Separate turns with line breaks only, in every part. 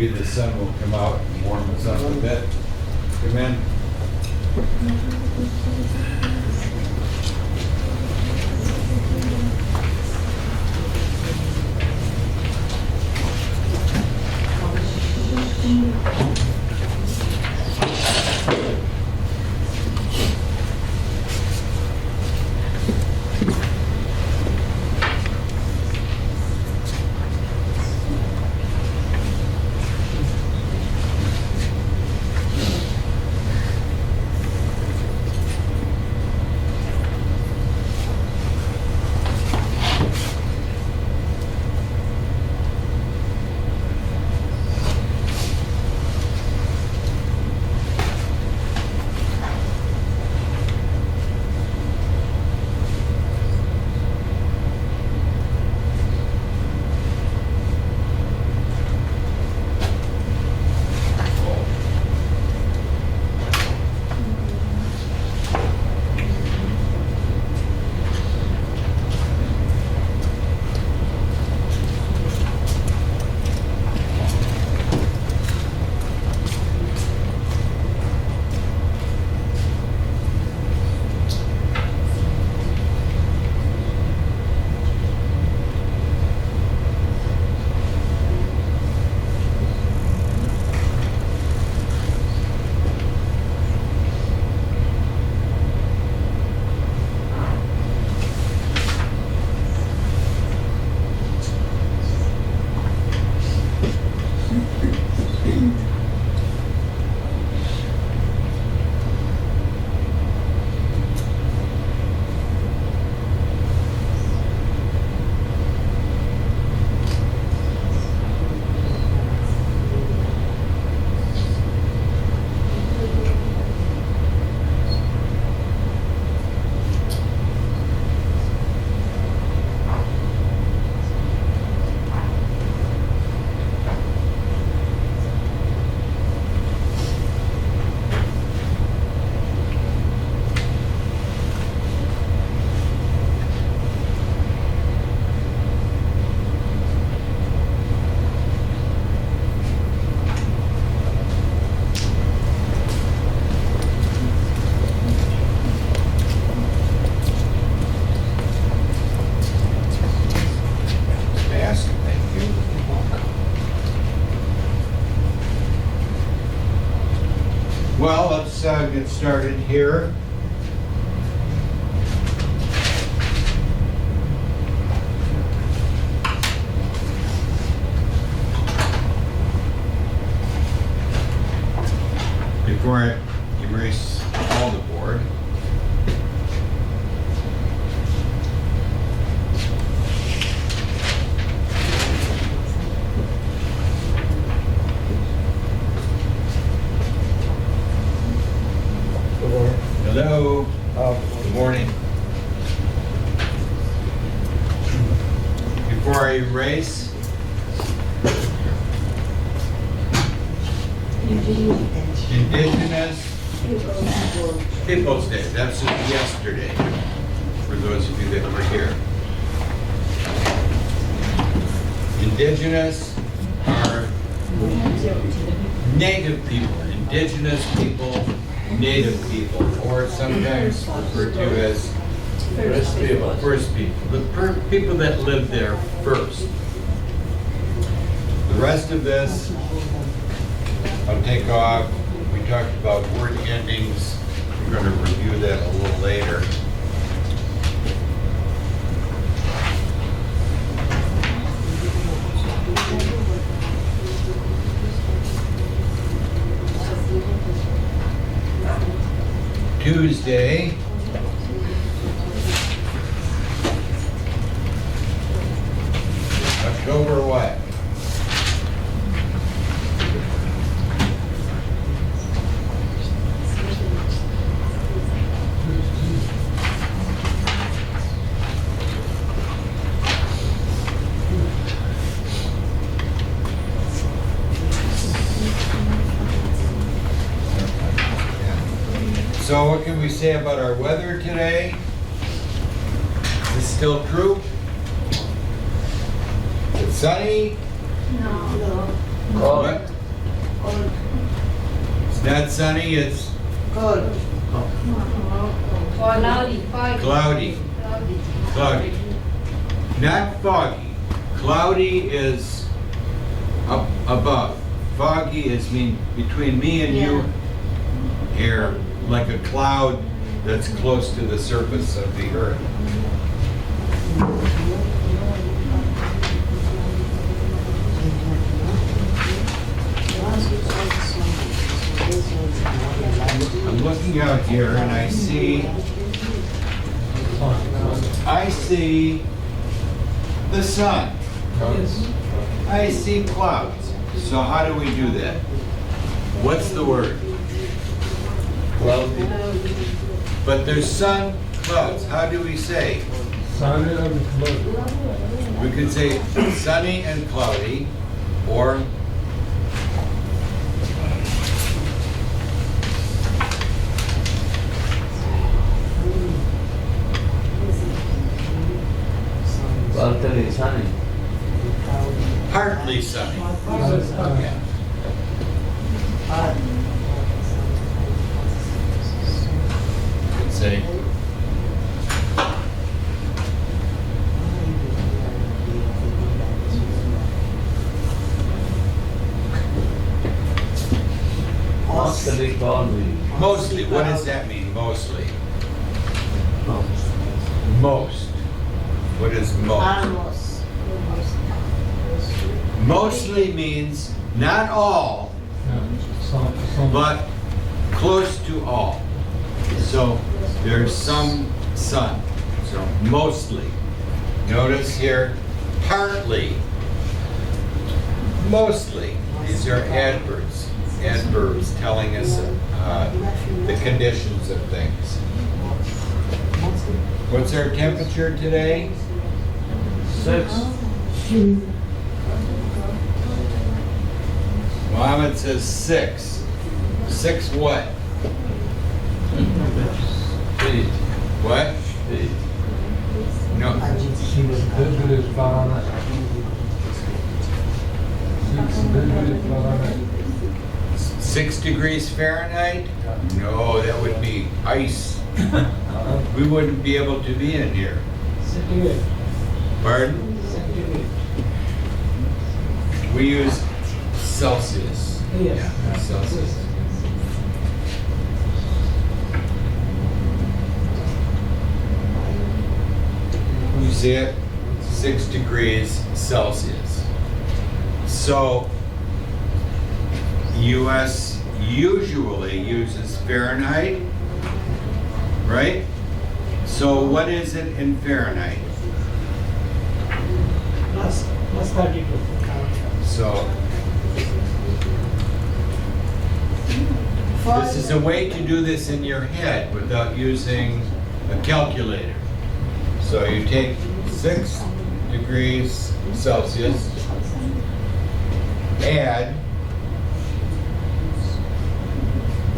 maybe the sun will come out and warm us up a bit. Come in. Well, let's get started here. Before I erase all the board, hello. Good morning. Before I erase, Indigenous Peoples' Day. That's yesterday, for those of you that were here. Indigenous are native people. Indigenous people, native people, or sometimes referred to as first people. First people. The people that lived there first. The rest of this, I'll take off. We talked about word endings. We're going to review that a little later. Tuesday, October what? So what can we say about our weather today? Is this still true? It's sunny?
No.
What? It's not sunny, it's
Cold.
Cloudy.
cloudy. Cloudy. Not foggy. Cloudy is up above. Foggy is between me and you here, like a cloud that's close to the surface of the earth. I'm looking out here and I see the sun. I see clouds. So how do we do that? What's the word?
Cloudy.
But there's sun, clouds. How do we say?
Sunny and cloudy.
We could say sunny and cloudy, or
Partly sunny.
partly sunny. Yeah. Could say
Mostly cloudy.
mostly. What does that mean? Mostly. Most. What is most?
Almost.
Mostly means not all, but close to all. So there's some sun. So mostly. Notice here, partly, mostly. These are adverbs. Adverbs telling us the conditions of things. What's our temperature today?
6.
Muhammad says 6. 6 what?
8.
What?
8.
No.
Degrees Fahrenheit. 6 degrees Fahrenheit.
6 degrees Fahrenheit? No, that would be ice. We wouldn't be able to be in here. Pardon? We use Celsius. Yeah, Celsius. You see it? 6 degrees Celsius. So, US usually uses Fahrenheit, right? So what is it in Fahrenheit?
Plus 32.
So this is a way to do this in your head without using a calculator. So you take 6 degrees Celsius, add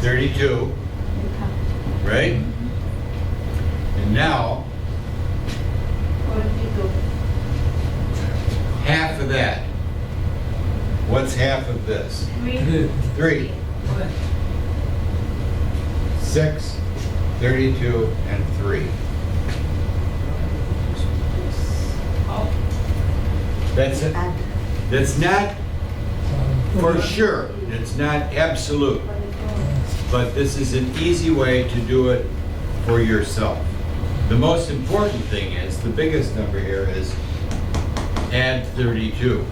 32, right? And now, half of that. What's half of this? 3. 6, 32, and 3. That's it. That's not for sure. It's not absolute. But this is an easy way to do it for yourself. The most important thing is, the biggest number here is add 32.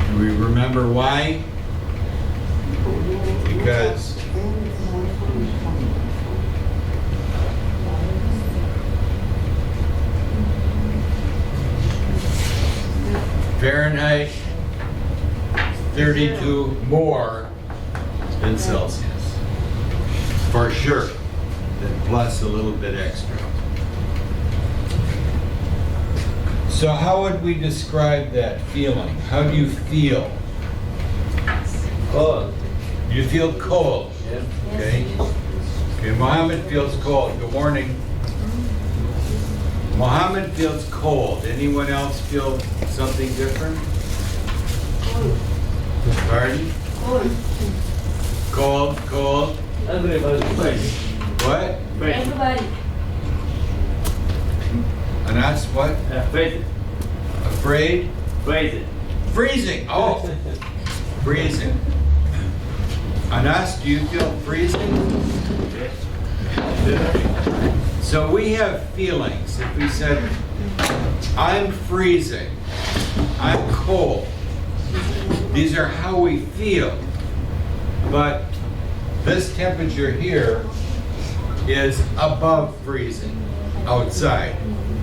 Do we remember why? Because Fahrenheit 32 more than Celsius. For sure. Then plus a little bit extra. So how would we describe that feeling? How do you feel?
Cold.
You feel cold.
Yeah.
Okay. Okay, Mohammed feels cold. Good morning. Mohammed feels cold. Anyone else feel something different? Pardon? Cold, cold.
Everybody.
What?
Everybody.
And that's what?
Freeze.
Afraid?
Freeze.
Freezing. Oh, freezing. Anas, do you feel freezing? So we have feelings. If we said, I'm freezing, I'm cold, these are how we feel. But this temperature here is above freezing outside.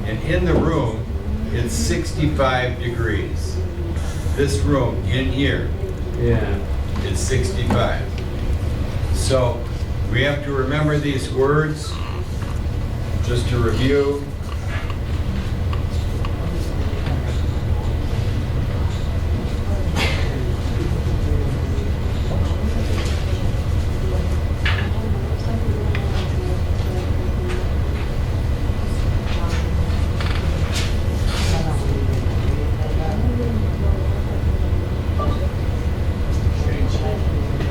And in the room, it's 65 degrees. This room in here
Yeah.
is 65. So we have to remember these words. Just to review.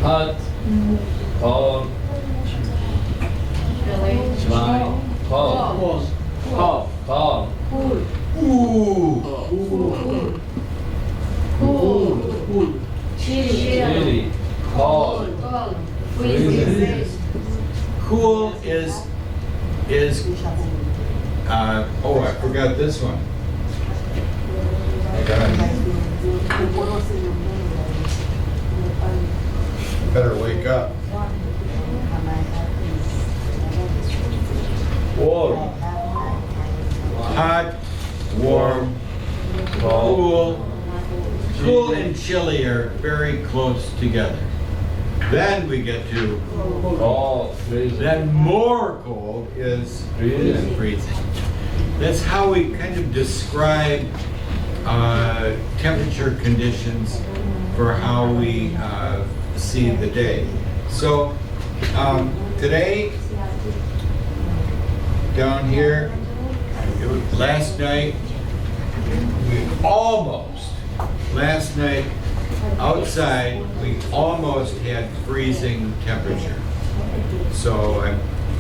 Hot. Cold. Dry. Cold. Cold. Cold.
Ooh.
Chilly. Cold. Freezing.
Cool is oh, I forgot this one. Better wake up.
Warm.
Hot, warm, cool. Cool and chilly are very close together. Then we get to,
Cold. Freezing.
then more cold is
Freezing.
freezing. That's how we kind of describe temperature conditions for how we see the day. So today, down here, last night, last night, outside, we almost had freezing temperature. So I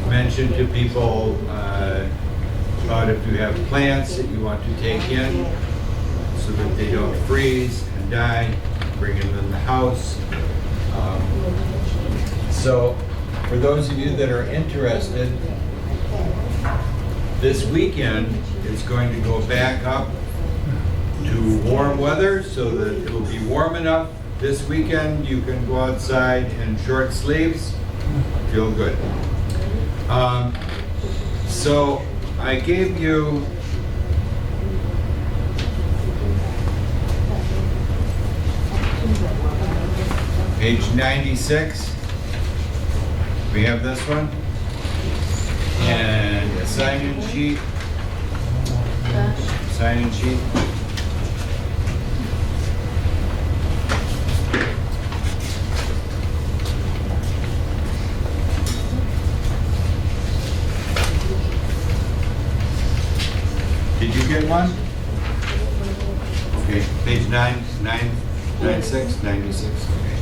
mentioned to people about if you have plants that you want to take in so that they don't freeze and die, bring them in the house. So for those of you that are interested, this weekend it's going to go back up to warm weather so that it'll be warm enough. This weekend you can go outside in short sleeves, feel good. So I gave you page 96. We have this one. And a sign-in sheet. Sign-in sheet. Did you get one? Okay, page 96, 96. Okay.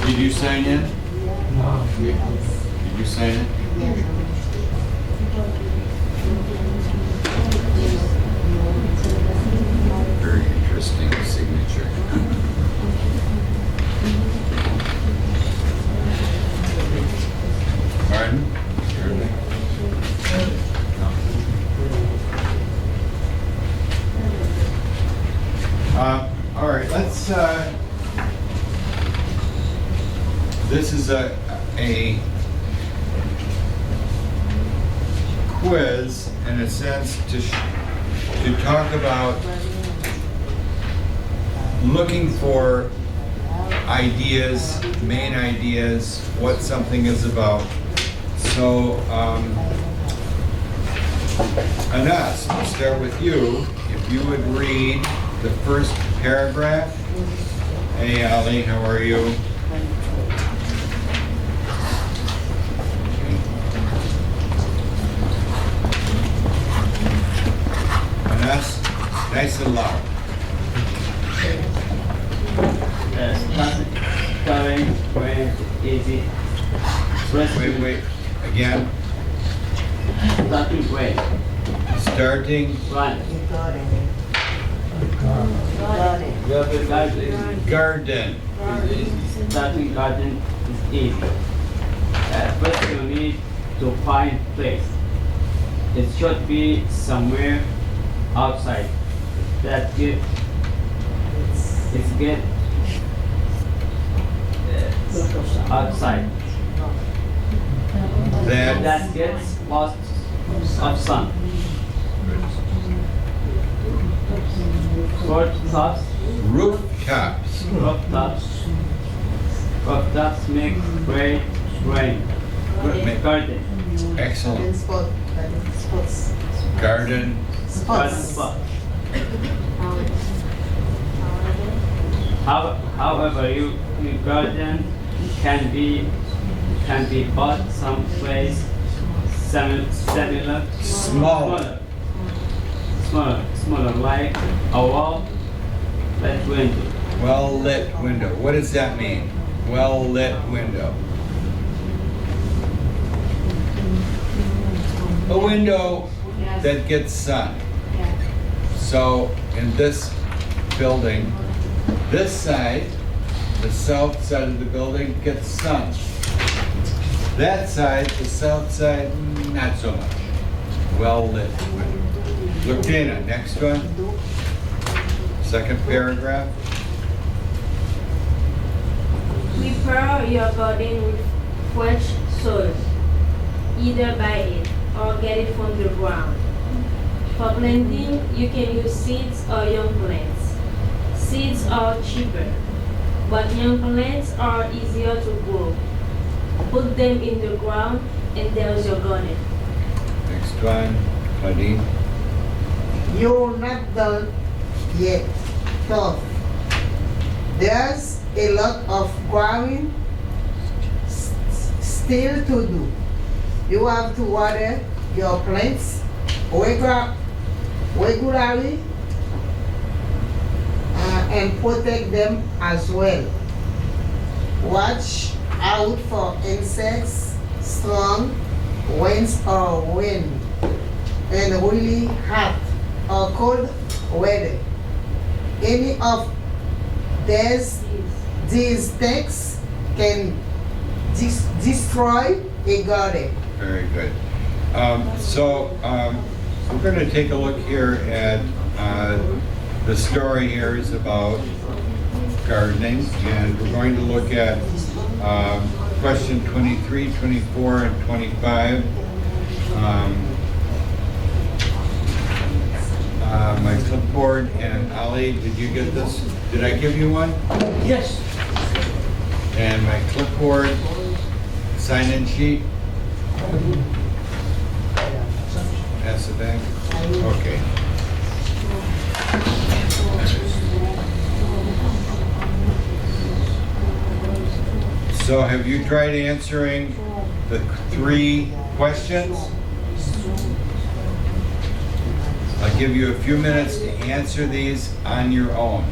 Did you sign in?
No.
Did you sign in? Very interesting signature. Pardon? All right, let's, this is a quiz, in a sense, to talk about looking for ideas, main ideas, what something is about. So, Anas, I'll start with you. If you would read the first paragraph. Hey, Ali, how are you? Anas, nice Nice and loud.
Starting when easy.
Wait, again.
Starting when
Starting
run.
garden.
Starting garden is easy. First you need to find place. It should be somewhere outside. That get it's get outside. That gets lost of sun. Rooftops,
Rooftops.
rooftops make great rain. Garden,
Excellent.
Sports.
Garden.
garden spot. However, your garden can be bought someplace similar,
Smaller.
smaller, like a wall, like window.
Well-lit window. What does that mean? Well-lit window. A window that gets sun. So in this building, this side, the south side of the building gets sun. That side, the south side, not so much. Well-lit window. Look, Dana, next one. Second paragraph.
Prepare your garden with fresh soil. Either buy it or get it from the ground. For planting, you can use seeds or young plants. Seeds are cheaper, but young plants are easier to grow. Put them in the ground and there's your garden.
Next one, Claudine.
You're not done yet. Tough. There's a lot of growing still to do. You have to water your plants regularly and protect them as well. Watch out for insects, strong winds or wind, and really hot or cold weather. Any of these things can destroy a garden.
Very good. We're going to take a look here at the story here is about gardening, and we're going to look at question 23, 24, and 25. My clipboard, and Ali, did you get this? Did I give you one?
Yes.
And my clipboard, sign-in sheet. Pass it back. Okay. So have you tried answering the 3 questions? I'll give you a few minutes to answer these on your own.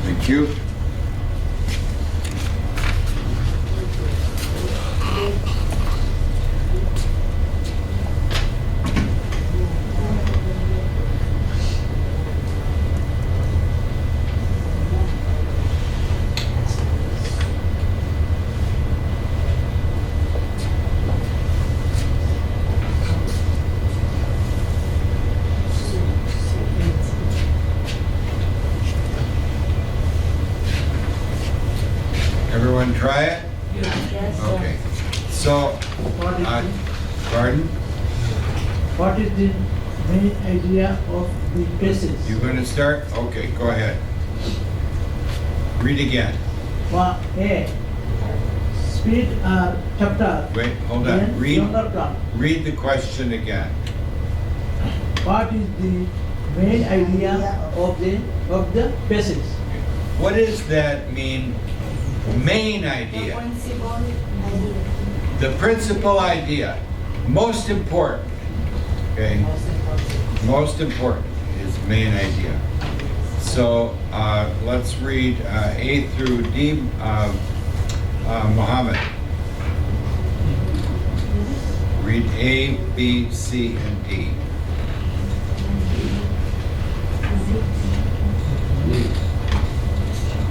Thank you. Everyone try it?
Yes,
Okay. So, pardon?
What is the main idea of the passage?
You going to start? Okay, go ahead. Read again.
A. speed or chapter.
Wait, hold
Then
on.
younger plant.
Read the question again.
What is the main idea of the passage?
What does that mean? Main idea. The principal idea. Most important. Okay? Most important is main idea. So let's read A through D. Muhammad. Read A, B, C, and D.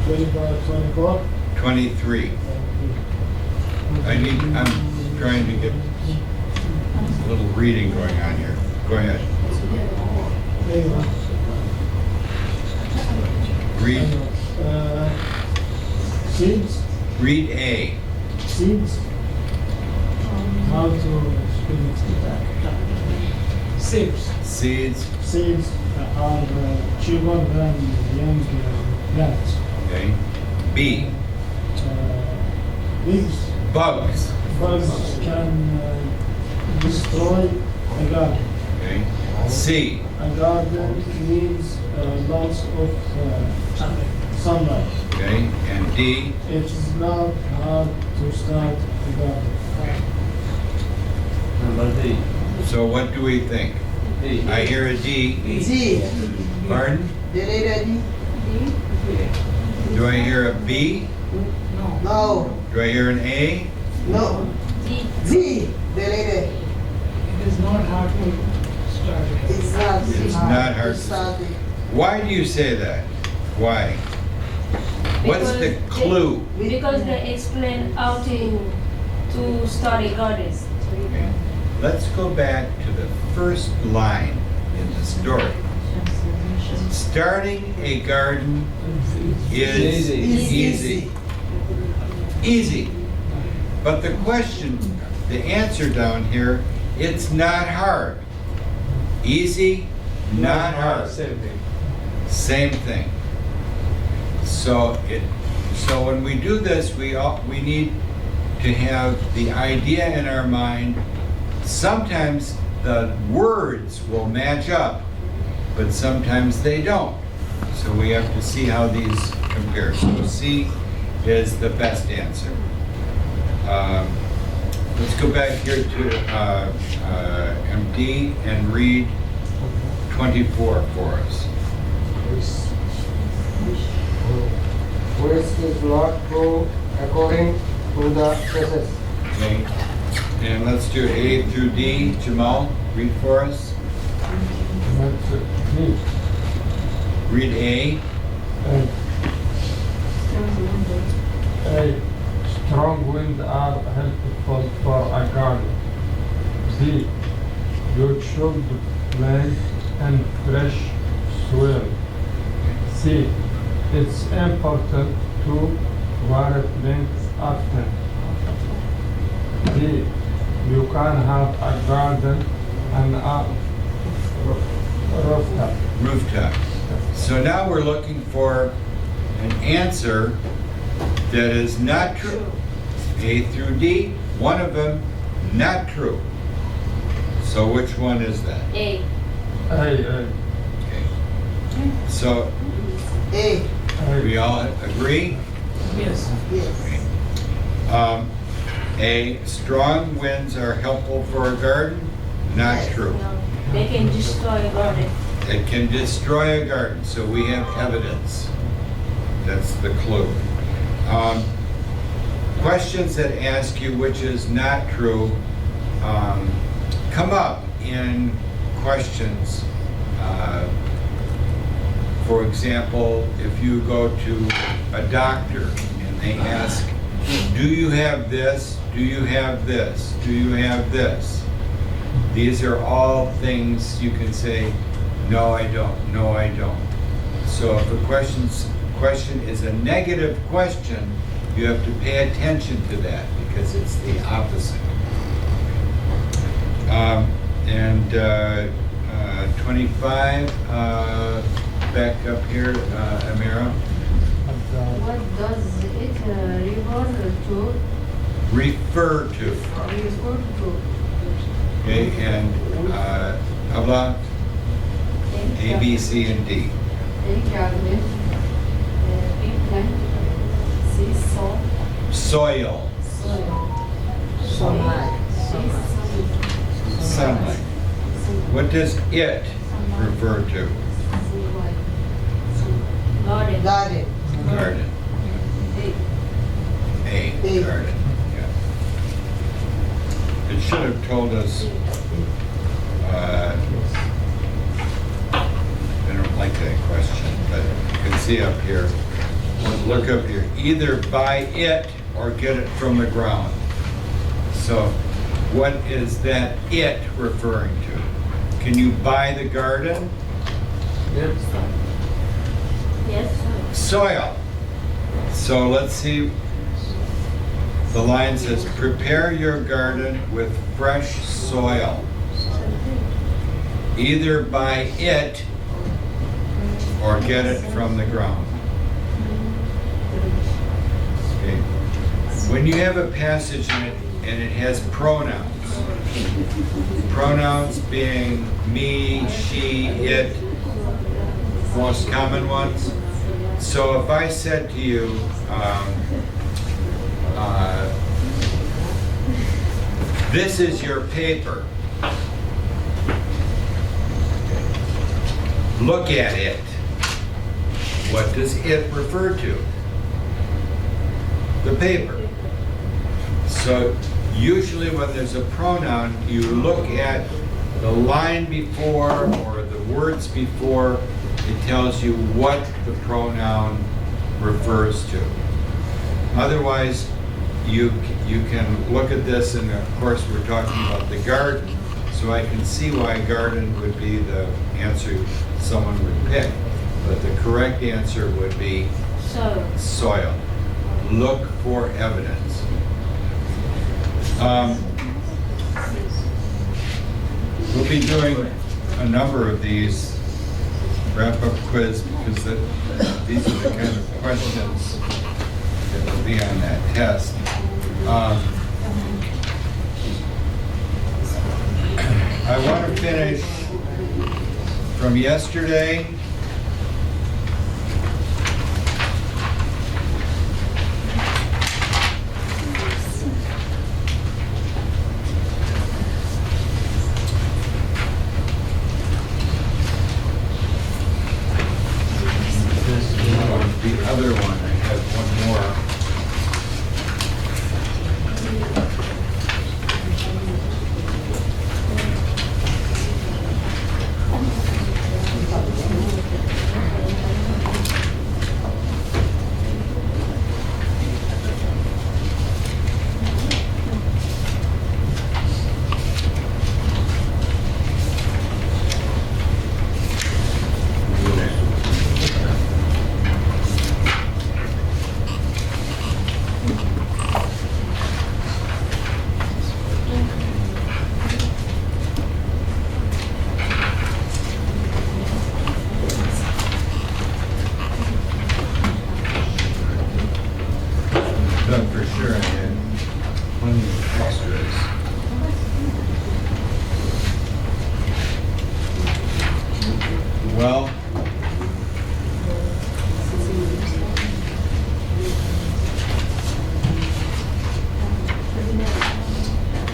24.
23. I'm trying to get a little reading going on here. Go ahead. Read.
Seeds.
Read A.
Seeds. How to spell it? Seeds.
Seeds.
Seeds are sugar and young plants.
Okay. B.
Leaves.
Bugs.
Bugs can destroy a garden.
Okay. C.
A garden needs lots of sunlight.
Okay. And D.
It is not hard to start a garden.
Number 3.
So what do we think?
D.
I hear a D.
D.
Pardon?
The letter D.
Do I hear a B?
No.
Do I hear an A?
No.
D.
D. The letter.
It is not hard to start.
It's not.
It's not hard
to
to-
start it.
Why do you say that? Why? What's the
Because
clue?
Because they explain how to start a garden.
Okay. Let's go back to the first line in the story. Starting a garden is easy. Easy. But the question, the answer down here, it's not hard. Easy, not hard.
Same thing.
Same thing. So when we do this, we need to have the idea in our mind. Sometimes the words will match up, but sometimes they don't. So we have to see how these compare. So C is the best answer. Let's go back here to MD and read 24 for us.
Which is not true according to the process.
Okay. And let's do A through D. Jamal, read for us. Read A.
A. Strong winds are helpful for a garden. B. You should plant in fresh soil. C. It's important to water plants often. D. You can have a garden and a rooftop.
Rooftop. So now we're looking for an answer that is not true. A through D, one of them not true. So which one is that?
A.
Okay. So
A.
we all agree?
Yes.
Yes.
A, strong winds are helpful for a garden? Not
Yes.
true.
No. They can destroy a garden.
It can destroy a garden, so we have evidence. That's the clue. Questions that ask you which is not true come up in questions. For example, if you go to a doctor and they ask, do you have this? Do you have this? Do you have this? These are all things you can say, no, I don't. No, I don't. So if a question is a negative question, you have to pay attention to that because it's the opposite. 25, back up here, Amira.
What does it refer to?
refer to. Okay, and how about A, B, C, and D? Soil,
Sunlight.
sunlight. What does it refer to?
Garden.
Garden.
Garden. A, garden, yeah. It should have told us, I don't like that question, but you can see up here, look up here, either buy it or get it from the ground. So what is that it referring to? Can you buy the garden?
Yep.
Yes.
Soil. So let's see. The line says, prepare your garden with fresh soil. Either buy it or get it from the ground. Okay. When you have a passage in it and it has pronouns, pronouns being me, she, it, most common ones. So if I said to you, this is your paper. Look at it. What does it refer to? The paper. So usually when there's a pronoun, you look at the line before or the words before. It tells you what the pronoun refers to. Otherwise, you can look at this, and of course we're talking about the garden, so I can see why garden would be the answer someone would pick. But the correct answer would be soil. Look for evidence. We'll be doing a number of these wrap-up quiz because these are the kind of questions that will be on that test. I want to finish from yesterday. The other one, I have one more. For sure, I had plenty of extras. Well,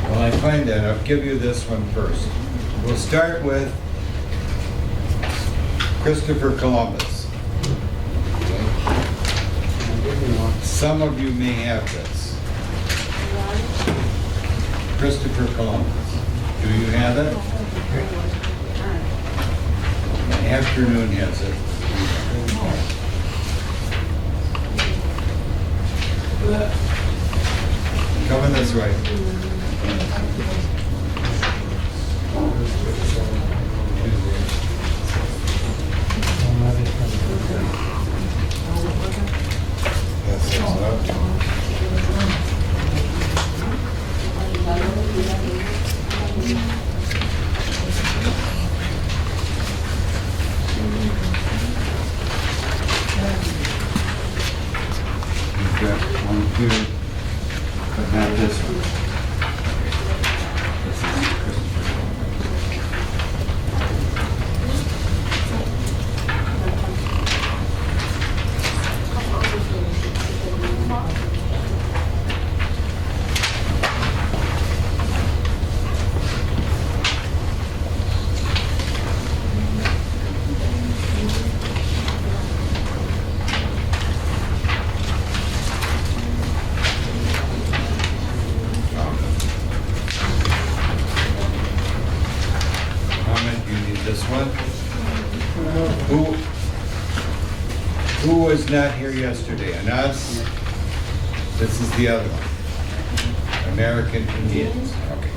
while I find that, I'll give you this one first. We'll start with Christopher Columbus. Some of you may have this. Christopher Columbus. Do you have it? The afternoon has it. Coming this way. Pass this up. You've got one here. but not this one. This is Christopher. Comment, you need this one? Who was not here yesterday? And us? This is the other one. American Indians. Okay.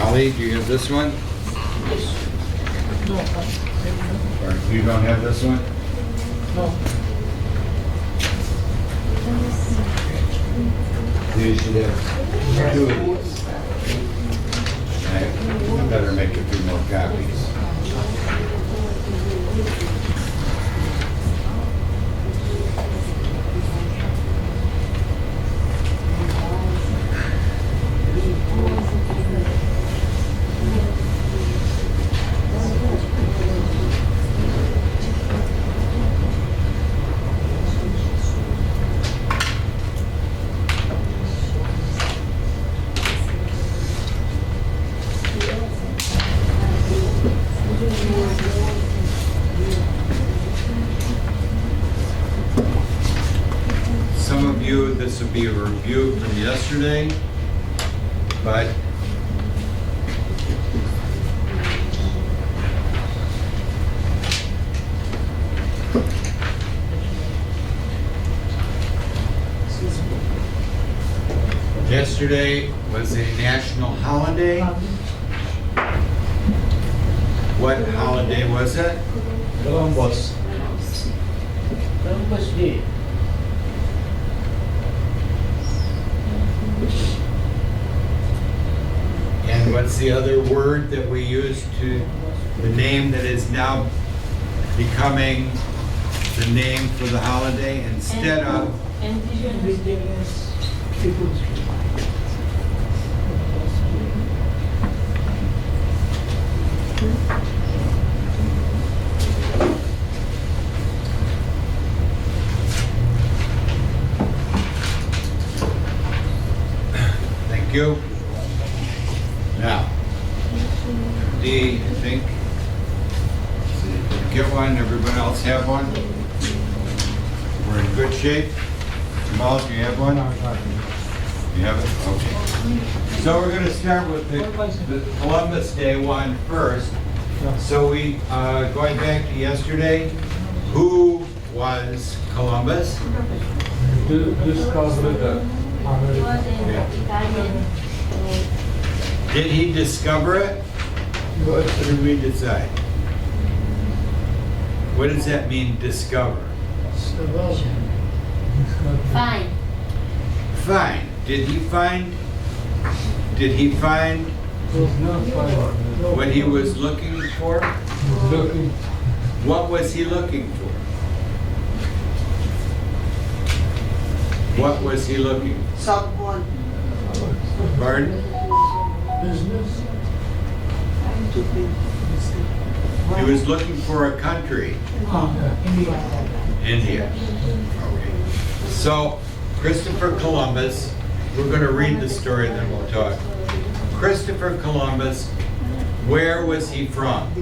Ali, do you have this one? Or you don't have this one? You should have two of these. I better make a few more copies. Some of you, this will be a review from yesterday, but yesterday was a national holiday. What holiday was it?
Columbus.
Columbus Day.
And what's the other word that we use to, the name that is now becoming the name for the holiday instead of?
Indigenous Peoples Day.
Thank you. Now, D, I think. So you get one, everyone else have one? We're in good shape. Jamal, do you have one? You have it? Okay. So we're going to start with the Columbus Day one first. So we, going back to yesterday, who was Columbus?
Discovered that
He was an Italian.
Did he discover it? Or did we decide? What does that mean, discover?
Fine.
Find. Did he find what he was looking for?
looking
What was he looking for? What was he looking
Someone.
for? Pardon?
Business.
He was looking for a country, India. Okay. So, Christopher Columbus, we're going to read the story, then we'll talk. Christopher Columbus, where was he from?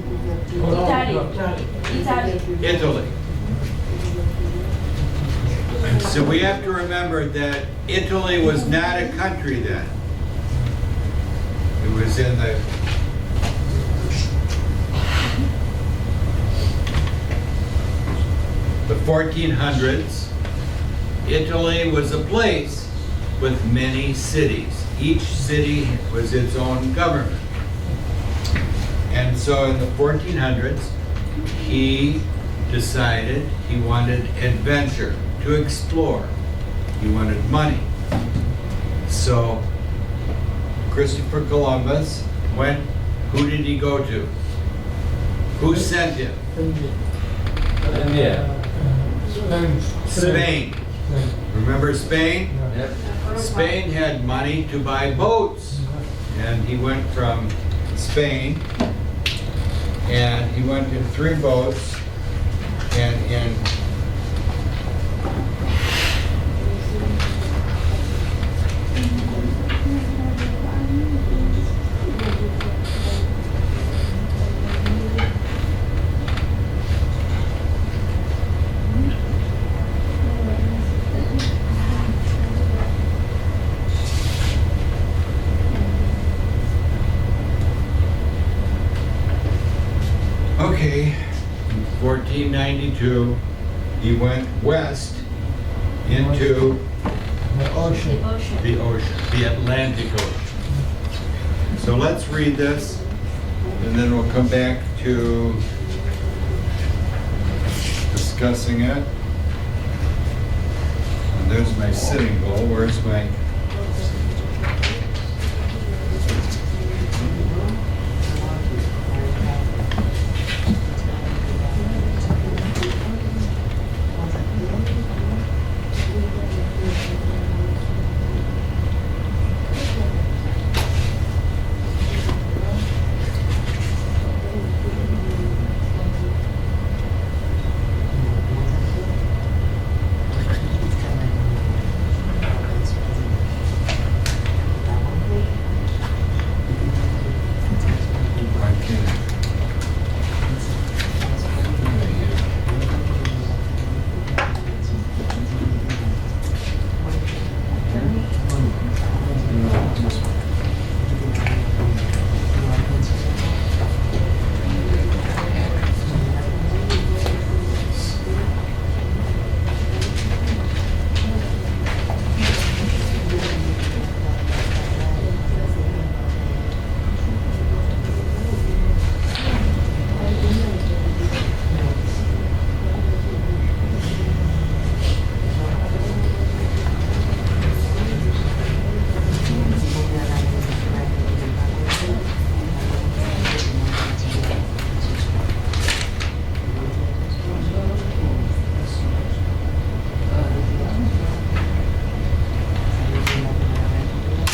Italy.
Italy. So we have to remember that Italy was not a country then. It was in the 1400s. Italy was a place with many cities. Each city was its own government. And so in the 1400s, he decided he wanted adventure, to explore. He wanted money. So Christopher Columbus went. Who did he go to? Who sent him?
India.
Spain. Remember Spain?
Yep.
Spain had money to buy boats. And he went from Spain and he went in 3 boats and in Okay, in 1492, he went west into
The ocean.
the ocean, the Atlantic Ocean. So let's read this, and then we'll come back to discussing it. And there's my sitting bull. Where's my...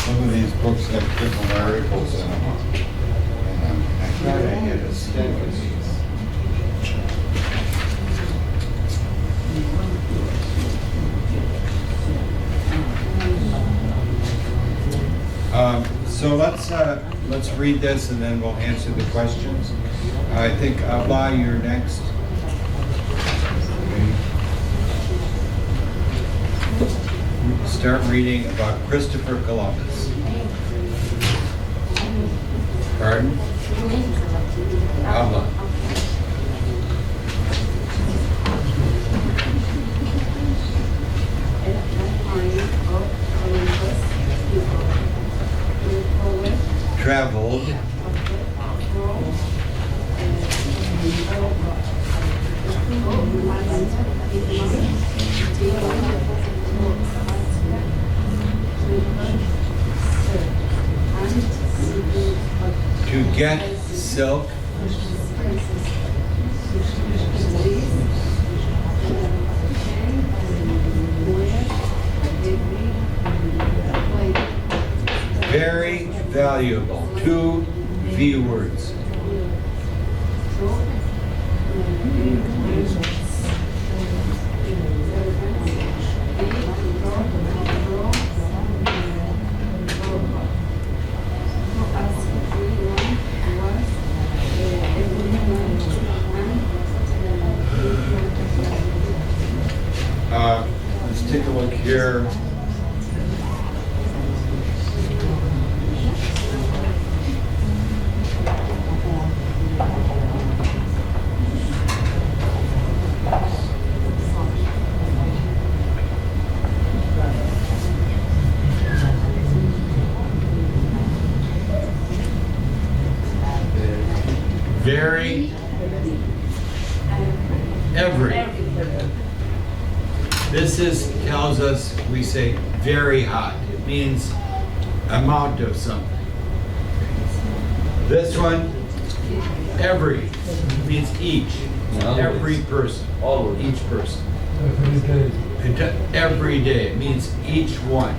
Some of these books have different articles in them. And I thought I had a stack of these. So let's read this and then we'll answer the questions. I think Abba, you're next. Start reading about Christopher Columbus. Pardon? Abba. Traveled to get silk very valuable. 2 V words. Let's take a look here. Very, every. This tells us, we say very hot. It means amount of something. This one, every, means each. Every person,
Always.
each person.
Every day.
Every day, it means each one.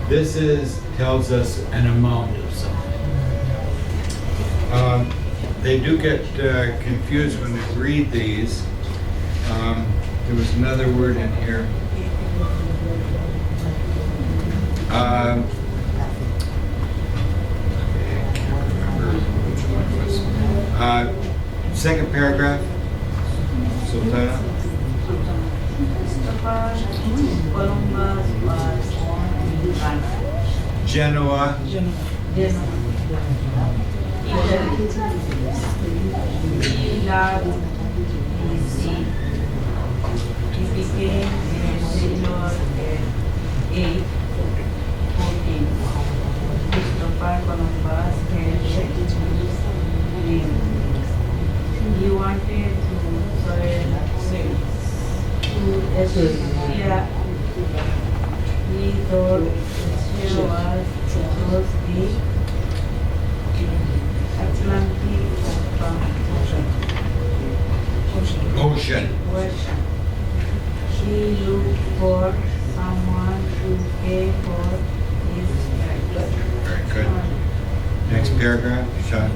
This tells us an amount of something. They do get confused when they read these. There was another word in here. I can't remember which one it was. Second paragraph, Sultana.
Columbus was born in
Genoa.
He loved his sea. He became a sailor at age 14. Christopher Columbus had dream. He wanted to sail to Asia. He thought Asia was across the Atlantic
Ocean.
Ocean. He looked for someone to pay for his trip.
Very good. Next paragraph, Sean.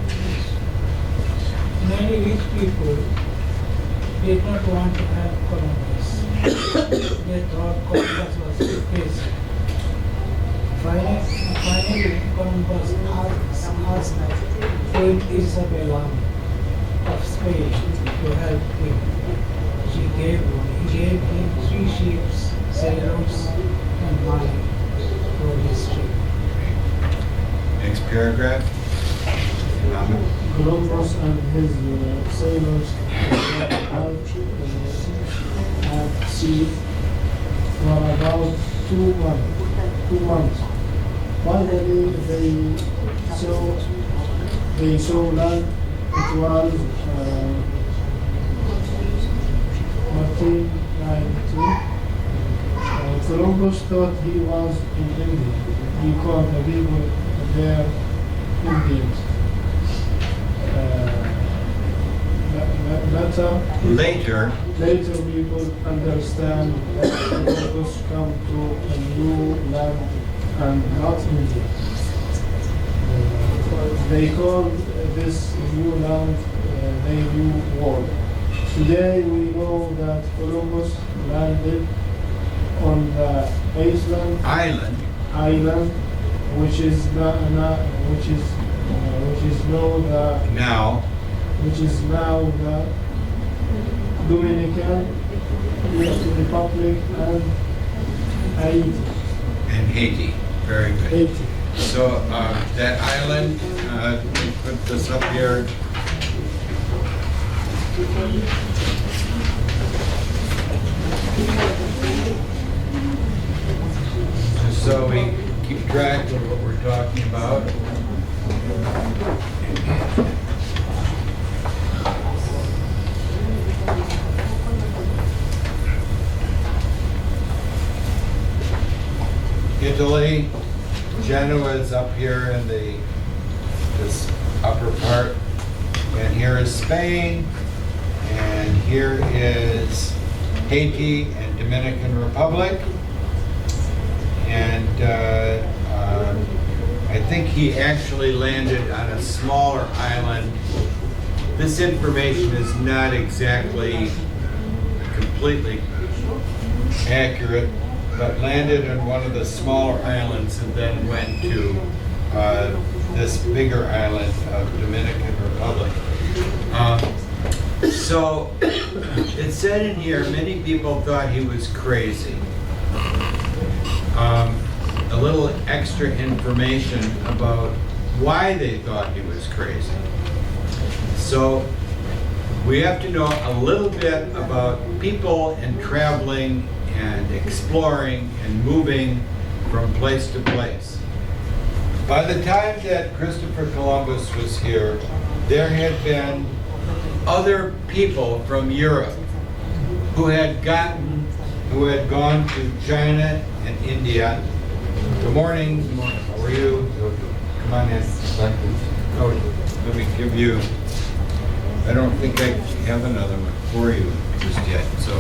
Many rich people did not want to have Columbus. They thought Columbus was crazy. Finally, Columbus asked Queen Isabella of Spain to help him. He gave him 3 ships, sailors, and money for his trip.
Next paragraph.
Columbus and his sailors went out at sea for about 2 months. Finally, they saw land. It was 1492. Columbus thought he was in India. He called the people there Indians.
Later,
people understand that Columbus come to a new land and not India. They call this new land the New World. Today we know that Columbus landed on the island, which is now the Dominican Republic and
Haiti. Very good.
Haiti.
So that island, we put this up here. Just so we keep track of what we're talking about. Italy, Genoa is up here in this upper part, and here is Spain, and here is Haiti and Dominican Republic, and I think he actually landed on a smaller island. This information is not exactly completely accurate, but landed on one of the smaller islands and then went to this bigger island of Dominican Republic. So it said in here, many people thought he was crazy. A little extra information about why they thought he was crazy. So we have to know a little bit about people and traveling and exploring and moving from place to place. By the time that Christopher Columbus was here, there had been other people from Europe who had gone to China and India. Good morning. How are you? Come on in. Oh, let me give you I don't think I have another one for you just yet, so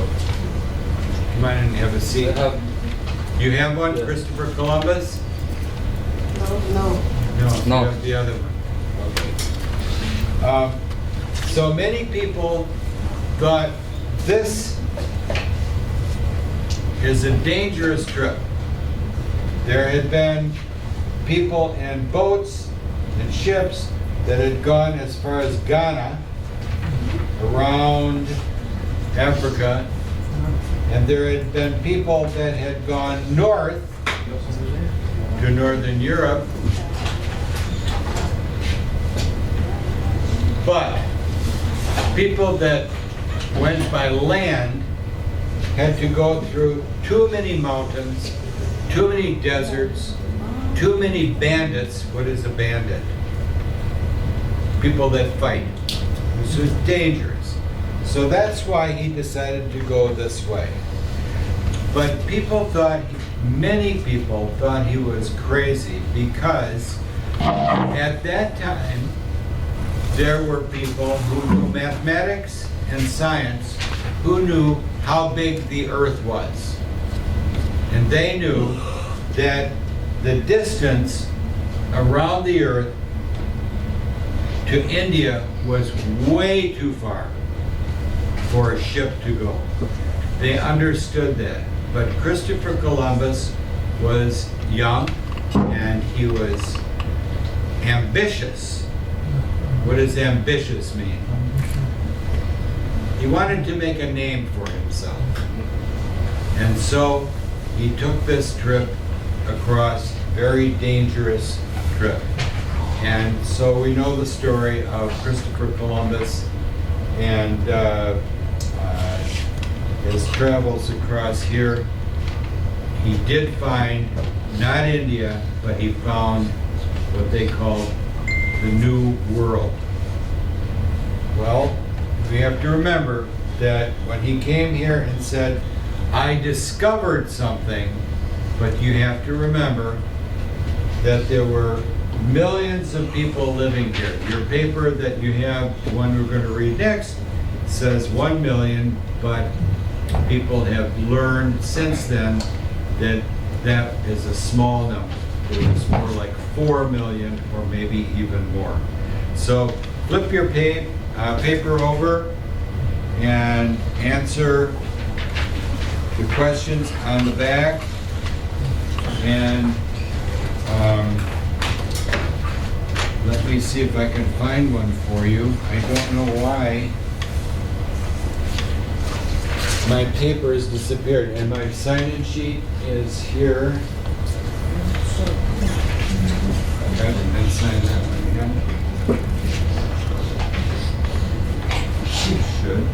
come on and have a seat. You have one, Christopher Columbus?
No.
No,
No.
you have the other one. Okay. So many people thought this is a dangerous trip. There had been people in boats and ships that had gone as far as Ghana, around Africa, and there had been people that had gone north to Northern Europe. But people that went by land had to go through too many mountains, too many deserts, too many bandits. What is a bandit? People that fight. This was dangerous. So that's why he decided to go this way. But people thought, many people thought he was crazy because at that time, there were people who knew mathematics and science, who knew how big the Earth was. And they knew that the distance around the Earth to India was way too far for a ship to go. They understood that. But Christopher Columbus was young and he was ambitious. What does ambitious mean? He wanted to make a name for himself. And so he took this trip across, very dangerous trip. And so we know the story of Christopher Columbus and his travels across here. He did find, not India, but he found what they called the New World. Well, we have to remember that when he came here and said, I discovered something, but you have to remember that there were millions of people living here. Your paper that you have, the one we're going to read next, says 1 million, but people have learned since then that that is a small number. It was more like 4 million or maybe even more. So flip your paper over and answer the questions on the back. And let me see if I can find one for you. I don't know why my paper has disappeared, and my sign-in sheet is here. Okay, and then sign that one again. You should.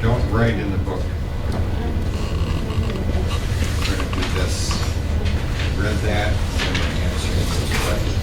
Don't write in the book. We're going to do this. Read that, and then answer those questions.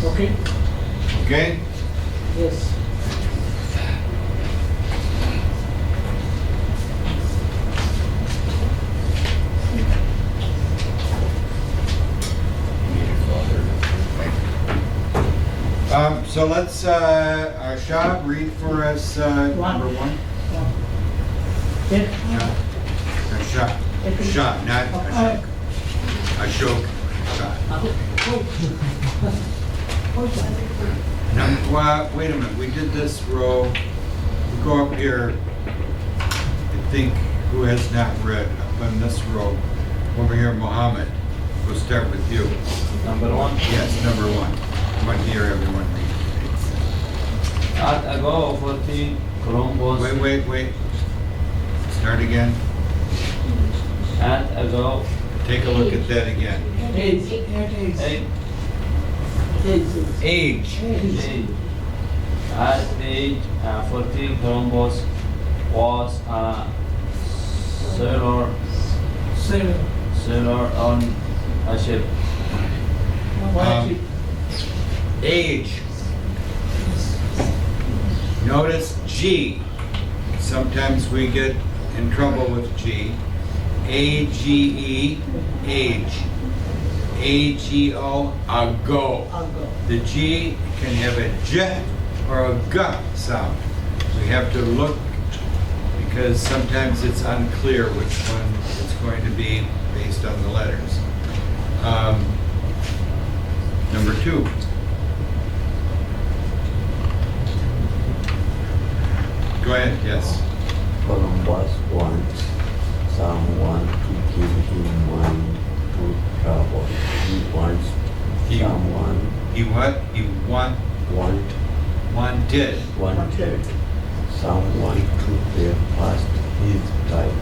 Okay?
Okay?
Yes.
So let's, Shah, read for us number one. Shah, Shah, not Ashok. Ashok, Shah. Now, wait a minute, we did this row. We go up here, I think, who has not read up on this row? Over here, Mohammed. We'll start with you.
Number one.
Yes, number one. I want to hear everyone read.
At ago 40 Columbus.
Wait. Start again.
At ago
Take a look at that again.
eight.
Age.
At age 14, Columbus was a sailor on a ship.
Age. Notice G. Sometimes we get in trouble with G. A-G-E, age. A-G-O, ago. The G can have a J or a G sound. We have to look because sometimes it's unclear which one it's going to be based on the letters. Number two. Go ahead, yes.
Columbus wants someone to give him money to wants
He,
someone
he what? He
want
wanted.
wanted someone to pay first his time.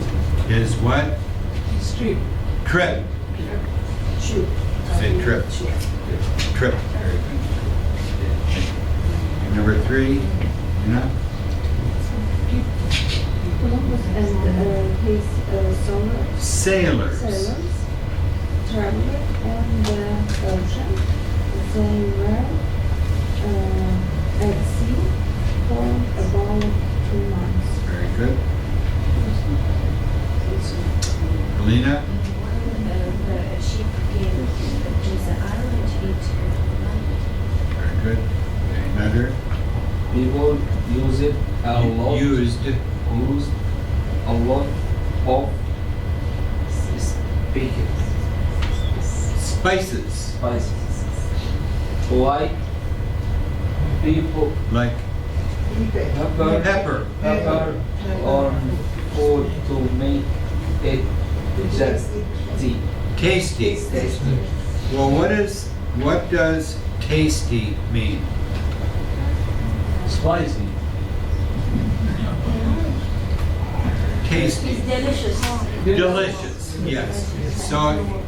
His what?
Street.
Trip. Say trip. Trip. Very good. And number 3, you know?
Columbus and his
Sailors.
sailors traveled on the ocean. They were at sea for about 2 months.
Very good. Alina?
The ship came to the island,
Very good. Okay, another?
People use it a lot.
Used.
Use a lot of
Spices.
spices. Like people
Like
pepper
pepper.
on food to make it tasty.
Tasty. Well, what does tasty mean?
Spicy.
Tasty.
It's delicious.
Delicious, yes. So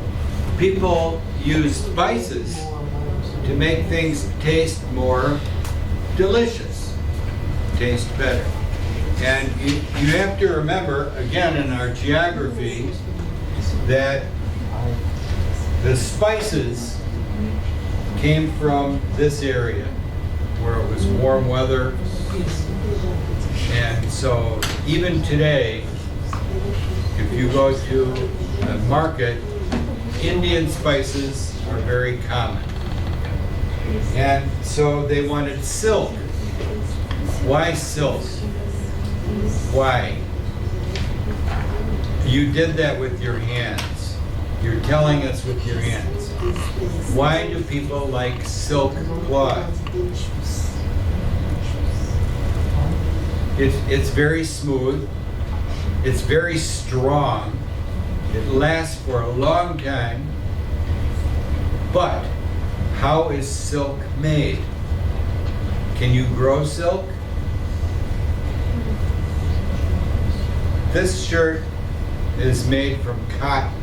people use spices to make things taste more delicious, taste better. And you have to remember, again, in our geography, that the spices came from this area where it was warm weather. And so even today, if you go to a market, Indian spices are very common. And so they wanted silk. Why silk? Why? You did that with your hands. You're telling us with your hands. Why do people like silk cloth? It's very smooth. It's very strong. It lasts for a long time. But how is silk made? Can you grow silk? This shirt is made from cotton.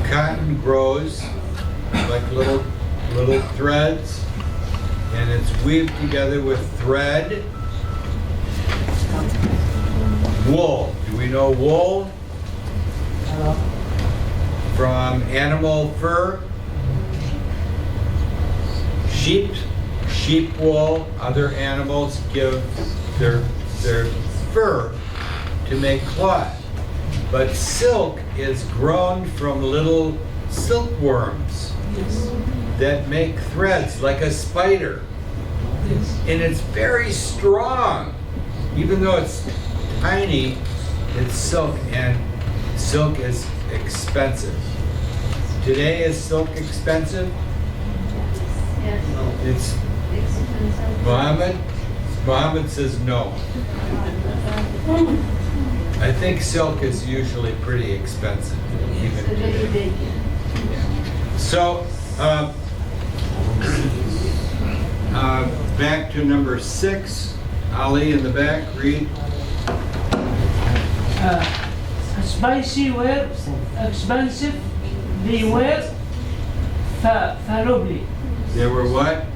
Cotton grows like little threads, and it's weaved together with thread. Wool. Do we know wool? From animal fur. Sheep wool. Other animals give their fur to make cloth. But silk is grown from little silkworms that make threads like a spider. And it's very strong. Even though it's tiny, it's silk, and silk is expensive. Today, is silk expensive?
Yes.
It's Muhammad says no. I think silk is usually pretty expensive, even today. So, back to number 6. Ali in the back, read.
Spicy were expensive. They were valuable.
They were what?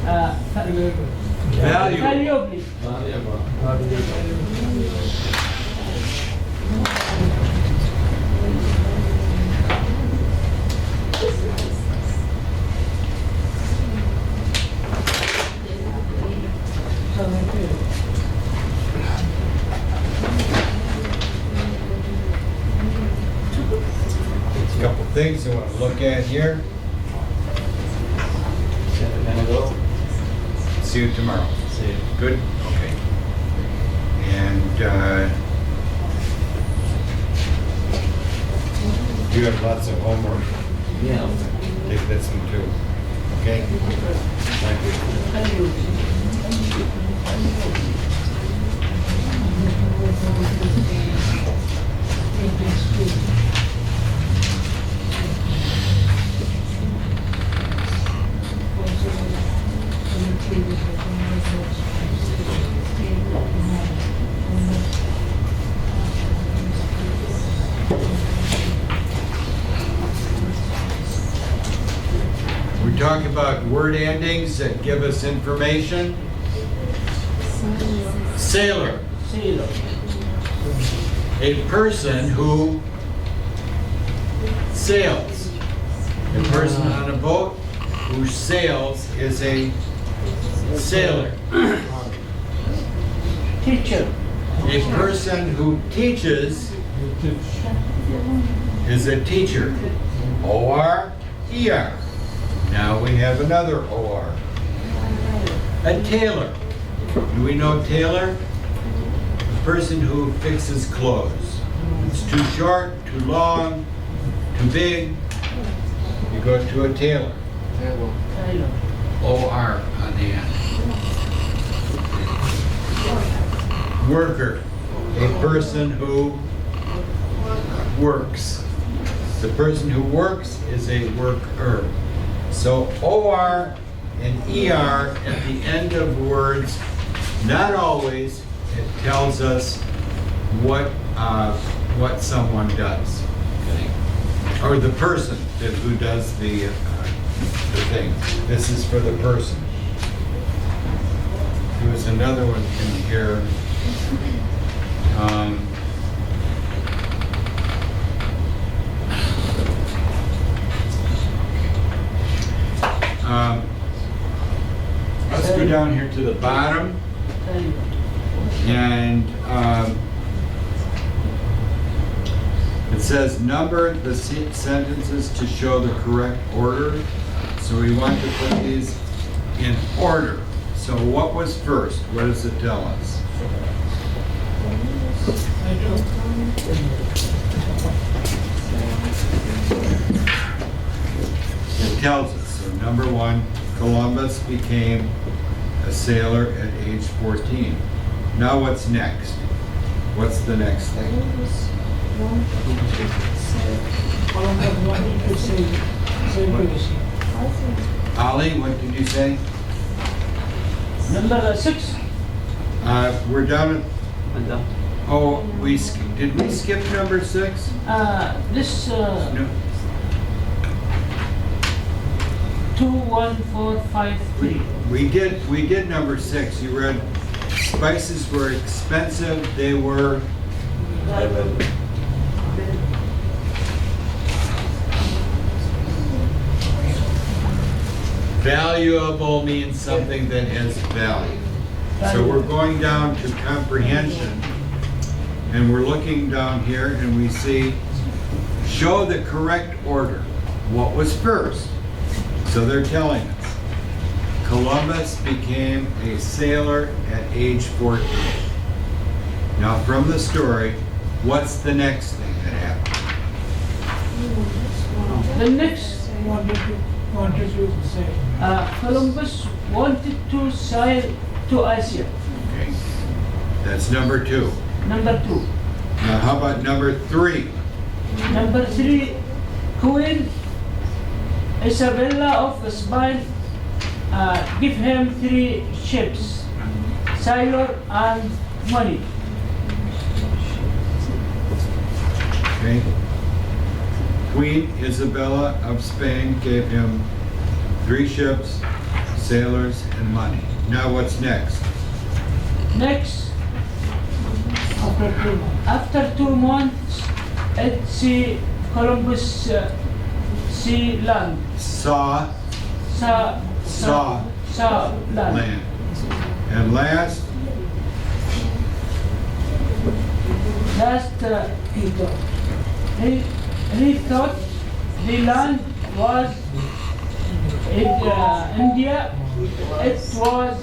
Valuable.
Valuable.
A couple things I want to look at here. See you tomorrow.
See you.
Good? Okay. And you have lots of homework.
Yeah.
Take this one too. Okay? Thank you. talk about word endings that give us information. Sailor.
Sailor.
A person who sails. A person on a boat who sails is a sailor.
Teacher.
A person who teaches is a teacher. O-R-E-R. Now we have another O-R. A tailor. Do we know tailor? A person who fixes clothes. It's too short, too long, too big. You go to a tailor.
Tailor.
O-R on the end. Worker. A person who works. The person who works is a worker. So O-R and E-R at the end of words, not always, it tells us what someone does. Okay? Or the person who does the thing. This is for the person. There was another one in here. Let's go down here to the bottom, and it says number the sentences to show the correct order. So we want to put these in order. So what was first? What does it tell us? It tells us. So number one, Columbus became a sailor at age 14. Now what's next? What's the next thing? Ali, what did you say?
Number 6.
We're down at, oh, did we skip number 6?
This
No.
2, 1, 4, 5, 3.
We did number 6. You read spices were expensive. They were valuable means something that has value. So we're going down to comprehension, and we're looking down here and we see show the correct order. What was first? So they're telling us Columbus became a sailor at age 14. Now from the story, what's the next thing that happened?
The next Columbus wanted to sail to Asia.
Okay. That's number 2.
Number 2.
Now how about number 3?
Number 3, Queen Isabella of Spain give him 3 ships, sailor and money.
Okay. Queen Isabella of Spain gave him 3 ships, sailors, and money. Now what's next?
Next, after 2 months, at sea, Columbus see land.
Saw
land.
land. And last,
he thought the land was in India. It was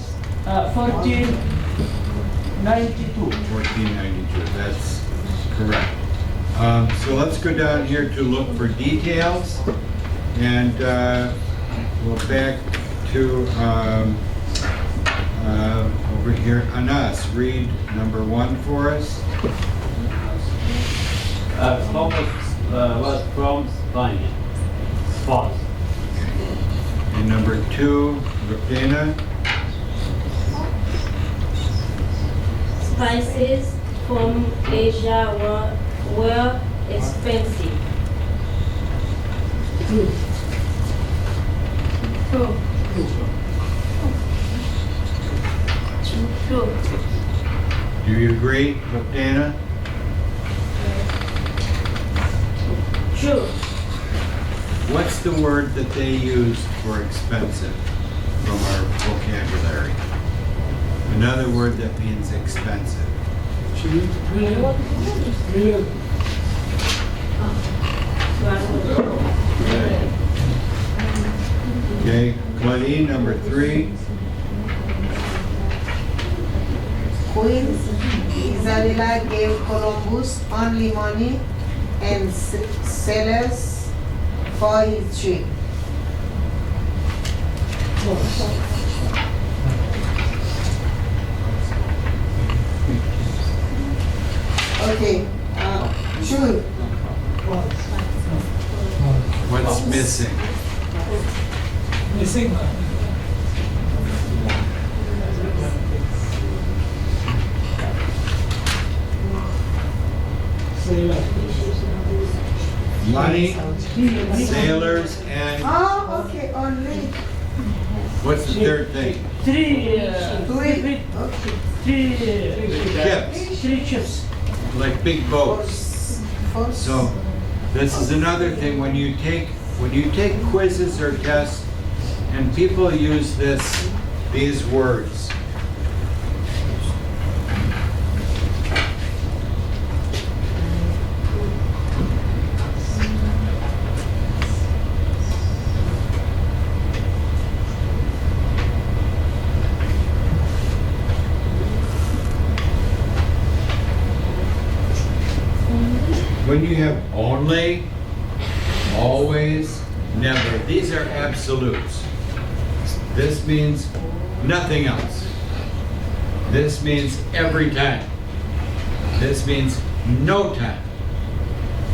1492.
1492, that's correct. So let's go down here to look for details, and we'll back to over here. Anas, read number 1 for us.
Columbus was from Spain. False.
And number 2, Rupena.
Spices from Asia were expensive.
agree with Dana?
Sure.
What's the word that they use for expensive from our vocabulary? Another word that means expensive.
Cheap. Million.
Okay, Claudine, number 3.
Queen Isabella gave Columbus only money and sailors for his trip. Okay, true.
What's missing?
Missing.
Money, sailors, and
Oh, okay, only.
what's the third thing?
Three
Ships,
chips.
like big boats. So this is another thing when you take quizzes or tests, and people use these words. When you have only, always, never, these are absolutes. This means nothing else. This means every time. This means no time.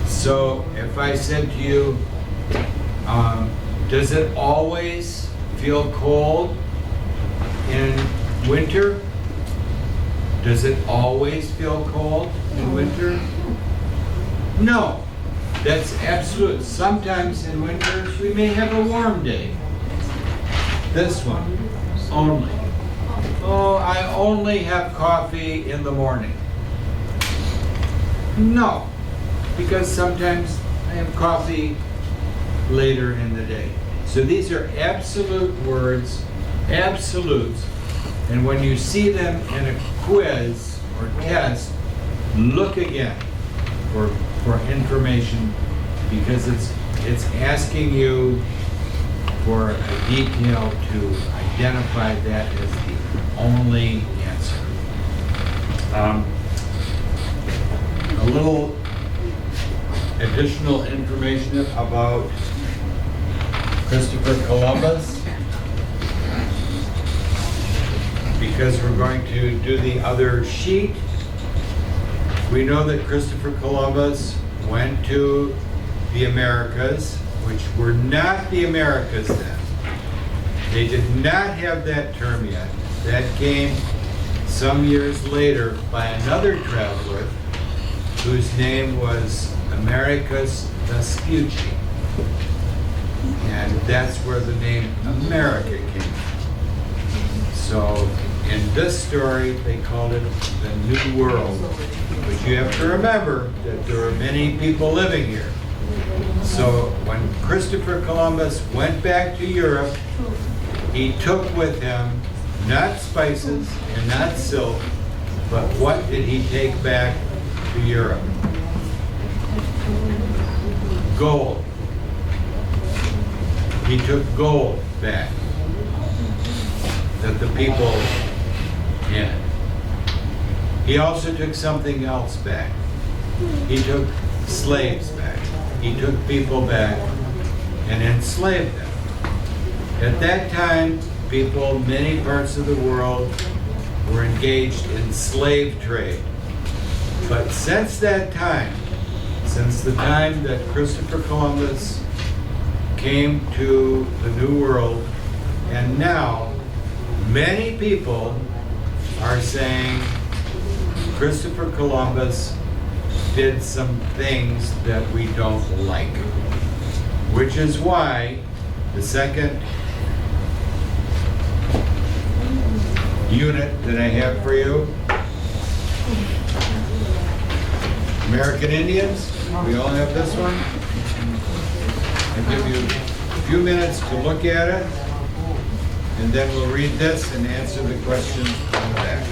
So if I said to you, does it always feel cold in winter? Does it always feel cold in winter? No, that's absolute. Sometimes in winter we may have a warm day. This one, only. Oh, I only have coffee in the morning. No, because sometimes I have coffee later in the day. So these are absolute words, absolutes. And when you see them in a quiz or test, look again for information, because it's asking you for a detail to identify that as the only answer. A little additional information about Christopher Columbus, because we're going to do the other sheet. We know that Christopher Columbus went to the Americas, which were not the Americas then. They did not have that term yet. That came some years later by another traveler whose name was Americus Vespucci. And that's where the name America came from. So in this story, they called it the New World. But you have to remember that there are many people living here. So when Christopher Columbus went back to Europe, he took with him not spices and not silk, but what did he take back to Europe? Gold. He took gold back that the people had. He also took something else back. He took slaves back. He took people back and enslaved them. At that time, people in many parts of the world were engaged in slave trade. But since that time, since the time that Christopher Columbus came to the New World, and now many people are saying Christopher Columbus did some things that we don't like, which is why the second unit that I have for you American Indians, we all have this one. I'll give you a few minutes to look at it, and then we'll read this and answer the questions on the back.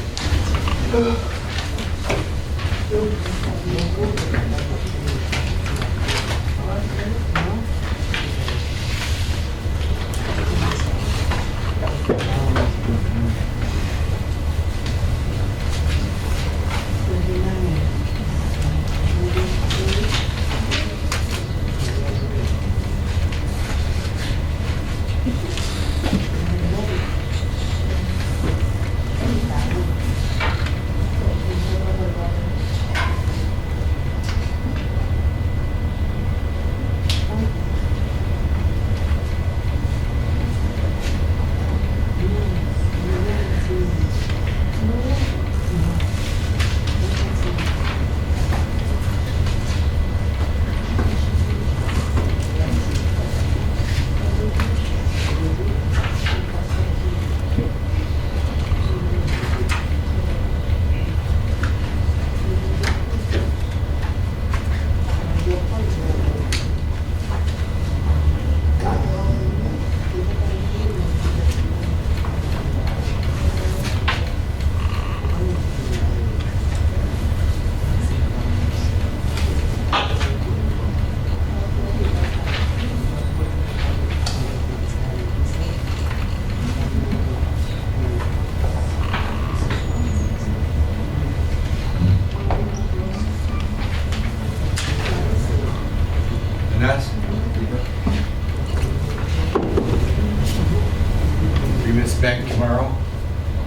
Back tomorrow,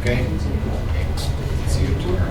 okay? See you tomorrow.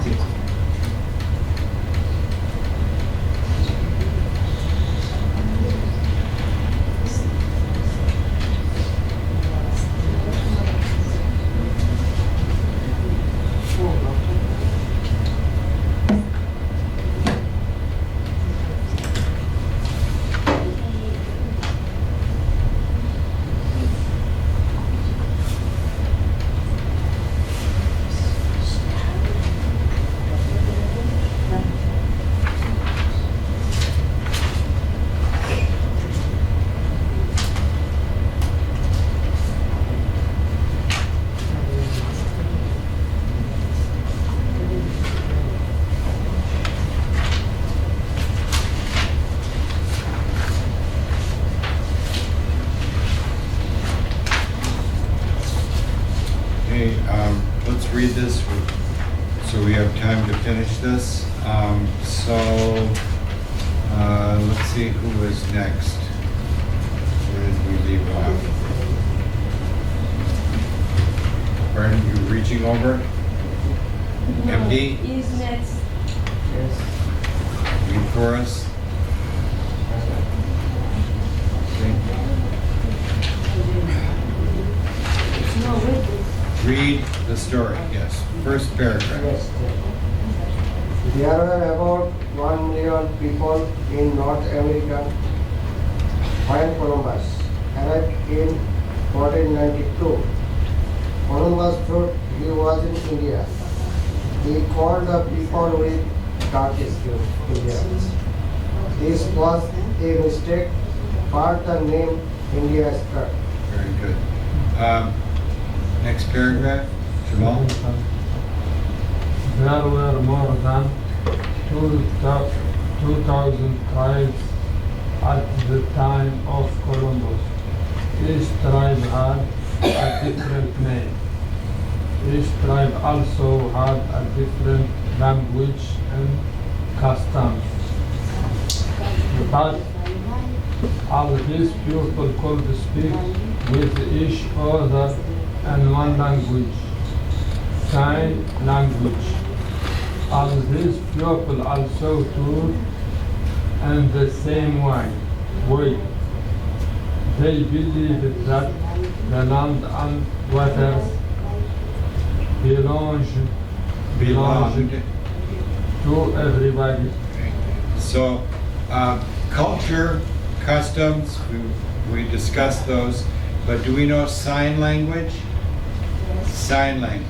Let's read this so we have time to finish this. Let's see who is next. Where did we leave off? Brian, you reaching over?
No,
MD?
He's next.
Read for us.
No, wait.
Read the story, yes. First paragraph.
Yes. There were about 1 million people in North America when Columbus arrived in 1492. Columbus thought he was in India. He called the people with dark skin Indians. This was a mistake, but the name India stuck.
Very good. Next paragraph, Jamal.
There were more than 2,000 tribes at the time of Columbus. Each tribe had a different name. Each tribe also had a different language and customs. But all these people could speak with each other in one language, sign language. All these people also taught in the same way. They believed that the land and waters belonged to everybody.
So, culture, customs, we discussed those, but do we know sign language? Sign language.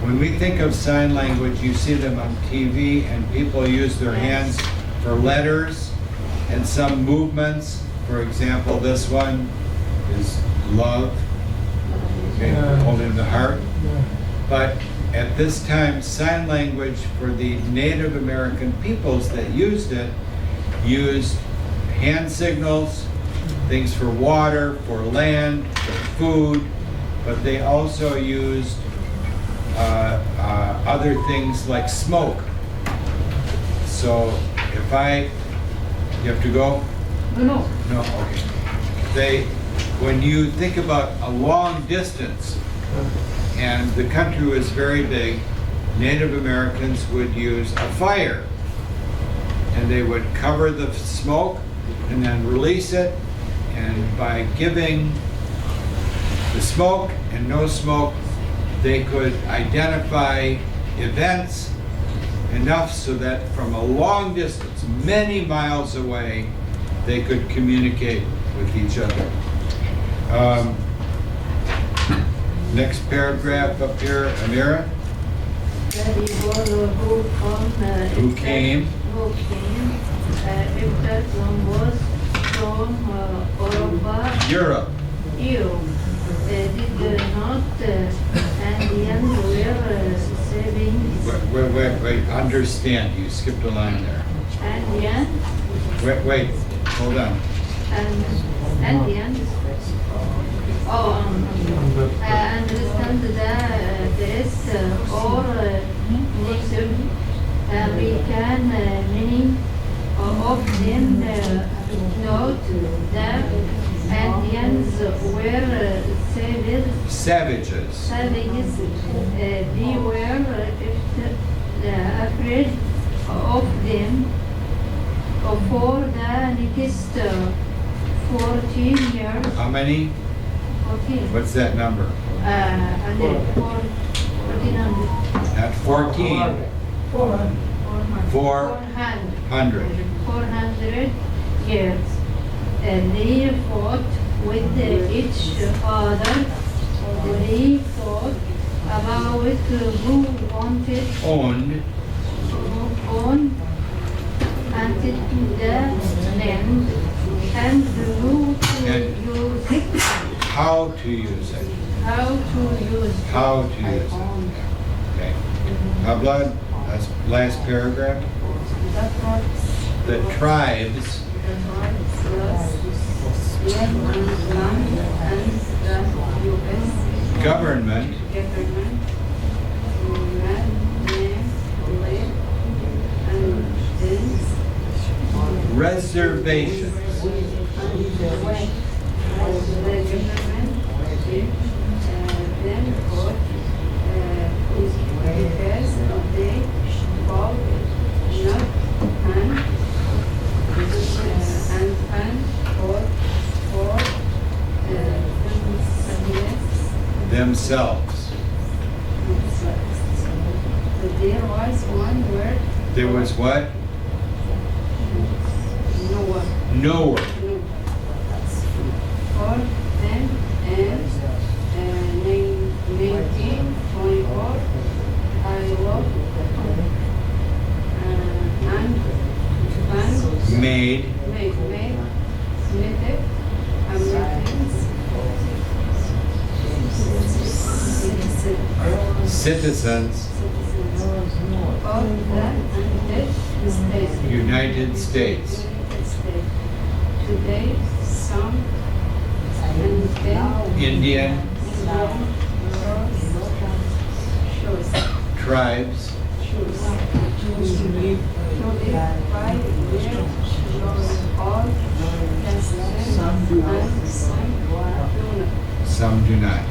when we think of sign language, you see them on TV and people use their hands for letters and some movements. For example, this one is love, okay, holding the heart. But at this time, sign language for the Native American peoples that used it used hand signals, things for water, for land, for food, but they also used other things like smoke. So if you have to go?
No.
No, okay. When you think about a long distance, and the country was very big, Native Americans would use a fire. And they would cover the smoke and then release it. And by giving the smoke and no smoke, they could identify events enough so that from a long distance, many miles away, they could communicate with each other. Next paragraph up here, Amira. Who came?
After Columbus from Europa.
Europe.
Did not Indians were saving
Wait, understand, you skipped a line there.
Indians
Wait, hold on.
and Indians understand the test or Native American meaning of them note that Indians were
Savages.
They were afraid of them for the next 14 years.
How many?
14.
What's that number?
1400.
Not 14.
400.
400.
Years. They fought with each other. They fought about who wanted
Owned.
own until the land and who
And
to use it.
How to use it.
How to use it.
How to use it. Okay. Blood, that's last paragraph. The tribes government reservations themselves.
There was one word.
There was what?
No word.
Nowhere.
For them and 1924 I worked and
Made
Native Americans
citizens
of the
United States.
Today, some
Indian tribes some do not.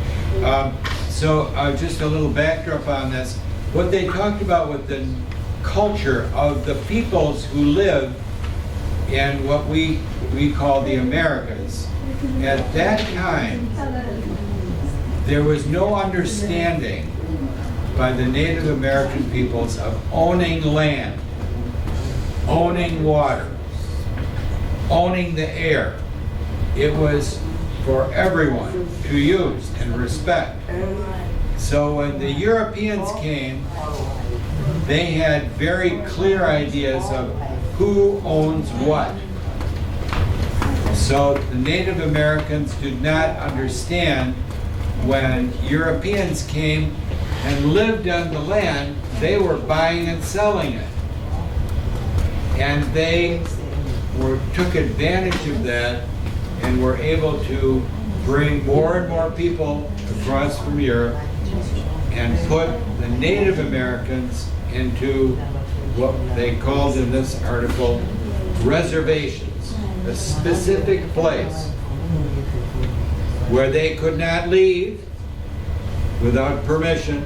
So just a little backdrop on this. What they talked about with the culture of the peoples who live in what we call the Americas. At that time, there was no understanding by the Native American peoples of owning land, owning water, owning the air. It was for everyone to use and respect. So when the Europeans came, they had very clear ideas of who owns what. So the Native Americans did not understand when Europeans came and lived on the land, they were buying and selling it. And they took advantage of that and were able to bring more and more people across from Europe and put the Native Americans into what they called in this article reservations, a specific place where they could not leave without permission.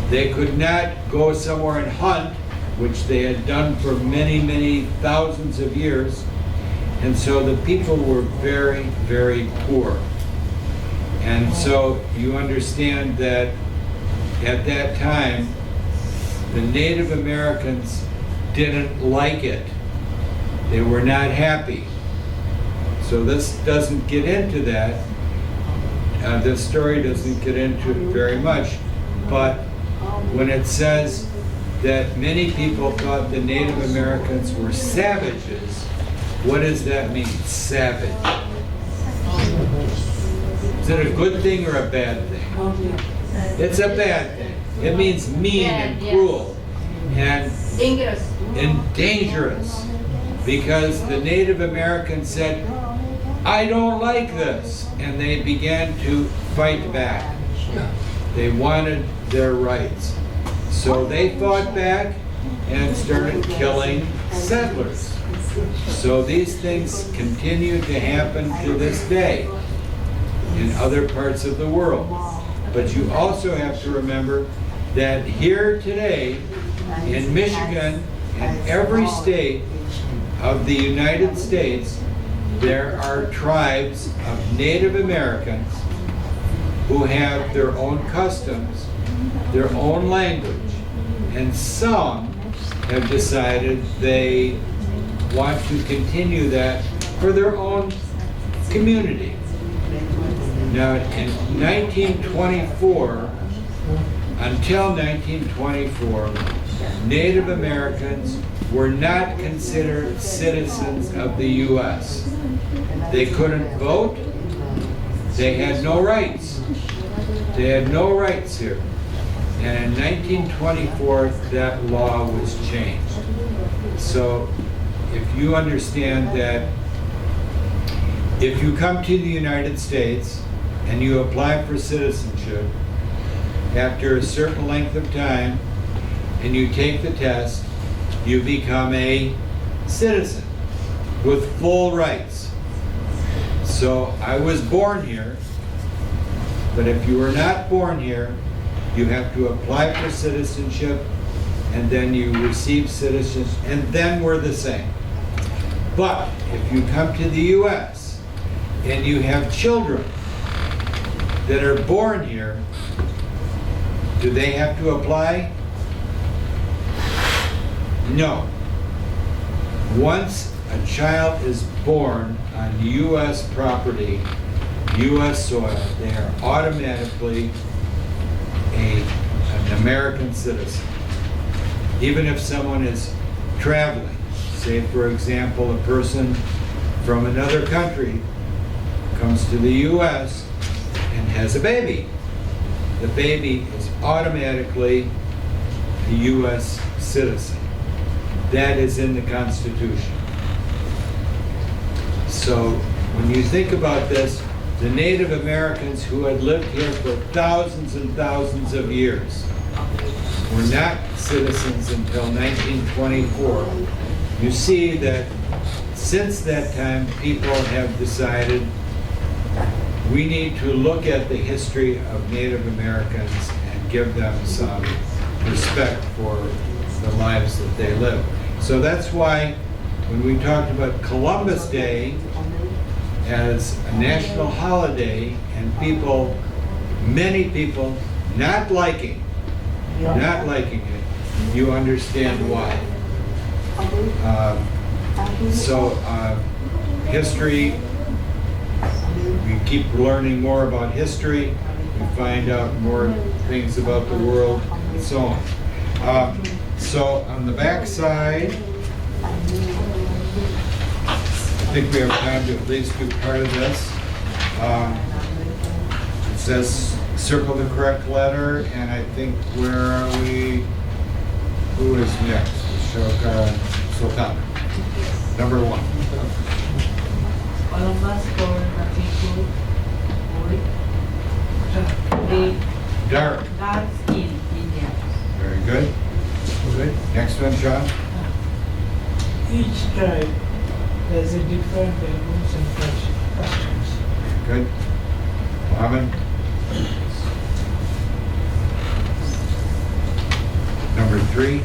They could not go somewhere and hunt, which they had done for many, many thousands of years. And so the people were very, very poor. And so you understand that at that time, the Native Americans didn't like it. They were not happy. So this doesn't get into that. This story doesn't get into it very much. But when it says that many people thought the Native Americans were savages, what does that mean, savage? Is it a good thing or a bad thing? It's a bad thing. It means mean and cruel and dangerous. Because the Native Americans said, I don't like this. And they began to fight back. They wanted their rights. So they fought back and started killing settlers. So these things continue to happen to this day in other parts of the world. But you also have to remember that here today in Michigan and every state of the United States, there are tribes of Native Americans who have their own customs, their own language, and some have decided they want to continue that for their own community. Now, in 1924, until 1924, Native Americans were not considered citizens of the U.S. They couldn't vote. They had no rights. They had no rights here. And in 1924, that law was changed. So if you understand that if you come to the United States and you apply for citizenship, after a certain length of time, and you take the test, you become a citizen with full rights. So I was born here, but if you were not born here, you have to apply for citizenship, and then you receive citizenship, and then we're the same. But if you come to the U.S. and you have children that are born here, do they have to apply? No. Once a child is born on U.S. property, U.S. soil, they are automatically an American citizen. Even if someone is traveling, say for example, a person from another country comes to the U.S. and has a baby. The baby is automatically a U.S. citizen. That is in the Constitution. So when you think about this, the Native Americans who had lived here for thousands and thousands of years were not citizens until 1924. You see that since that time, people have decided we need to look at the history of Native Americans and give them some respect for the lives that they live. So that's why when we talked about Columbus Day as a national holiday and people, many people not liking it, you understand why. History, we keep learning more about history. and find out more things about the world and so on. So on the back side, I think we have time to at least do part of this. It says circle the correct letter, and I think where are we? Who is next? Sultan. Number 1.
Columbus for the
Dark.
dark in India.
Very good. Good. Next one, John.
Each tribe has a different rules and customs.
Good. Mohammed. Number 3.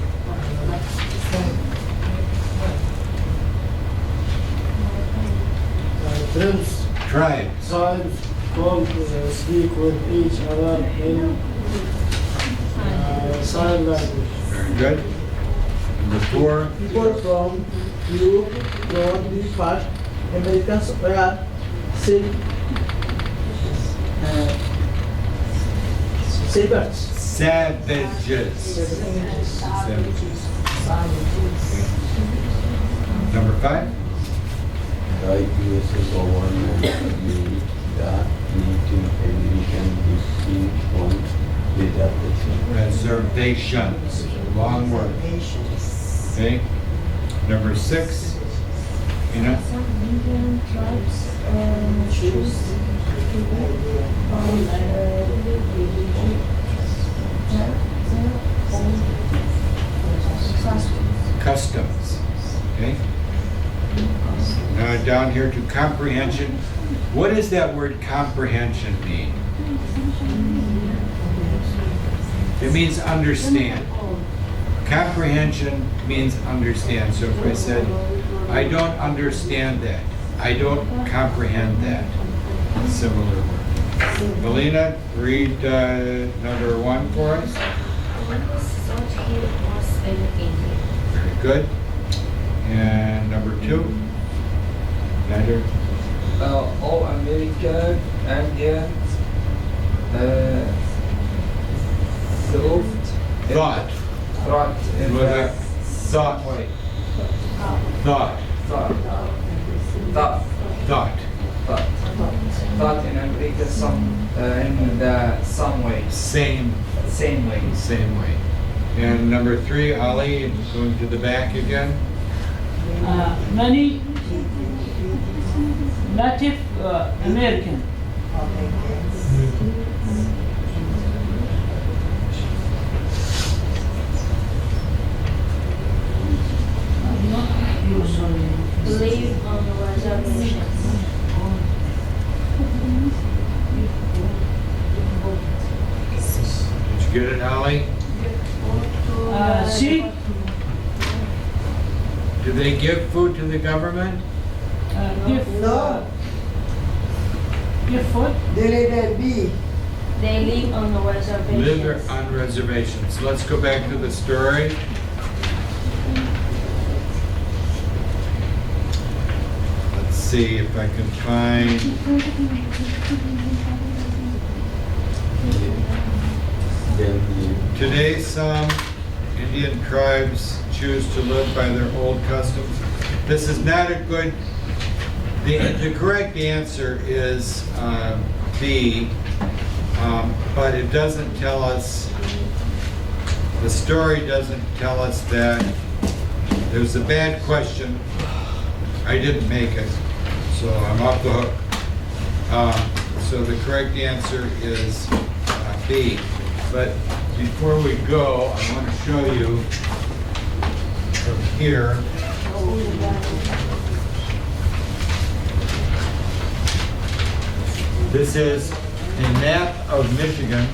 Tribes
Tribes.
come speak with each other in sign language.
Very good. Number 4.
People from Europe, from the first Americans were shepherds.
Savages. Savages. Number 5.
The ESL government used the Native American distinct reservation.
Reservations. Long word. Okay. Number 6. Ina.
Some Indian tribes choose to live on
Customs. Okay. Now down here to comprehension. What does that word comprehension mean? It means understand. Comprehension means understand. So if I said, I don't understand that, I don't comprehend that. Similar word. Melina, read number 1 for us.
Columbus thought he was in India.
Very good. And number 2. Neither.
All American Indians
Thought.
thought in
With
the
a thought.
way.
Thought.
Thought in America in the some way.
Same
Same way.
And number 3, Ali, going to the back again.
Many Native American
Live on reservations.
Did you get it, Ali?
see
Do they give food to the government?
No,
give food.
they live and be.
They live on the reservations.
Live on reservations. Let's go back to the story. Let's see if I can find. Today, some Indian tribes choose to live by their old customs. This is not a good. The correct answer is B, but it doesn't tell us. The story doesn't tell us that. There's a bad question. I didn't make it, so I'm off the hook. So the correct answer is B. But before we go, I want to show you from here. This is a map of Michigan.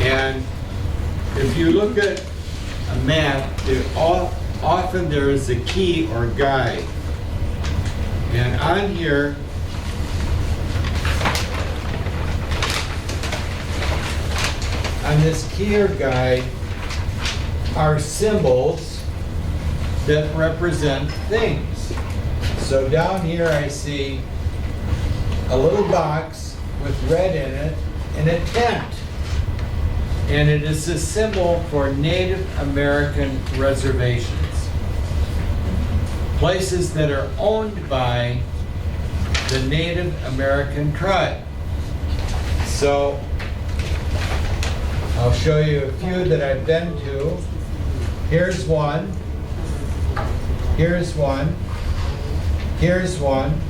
And if you look at a map, often there is a key or guide. And on here, on this key or guide, are symbols that represent things. So down here I see a little box with red in it and a tent. And it is a symbol for Native American reservations. Places that are owned by the Native American tribe. So I'll show you a few that I've been to. Here's one. Here's one. Here's one.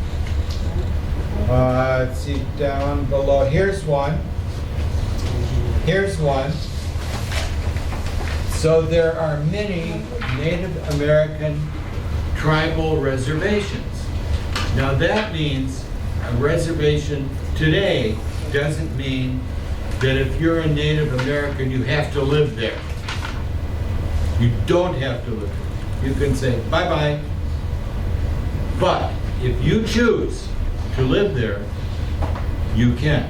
Let's see down below. Here's one. Here's one. So there are many Native American tribal reservations. Now that means a reservation today doesn't mean that if you're a Native American, you have to live there. You don't have to live there. You can say bye-bye. But if you choose to live there, you can.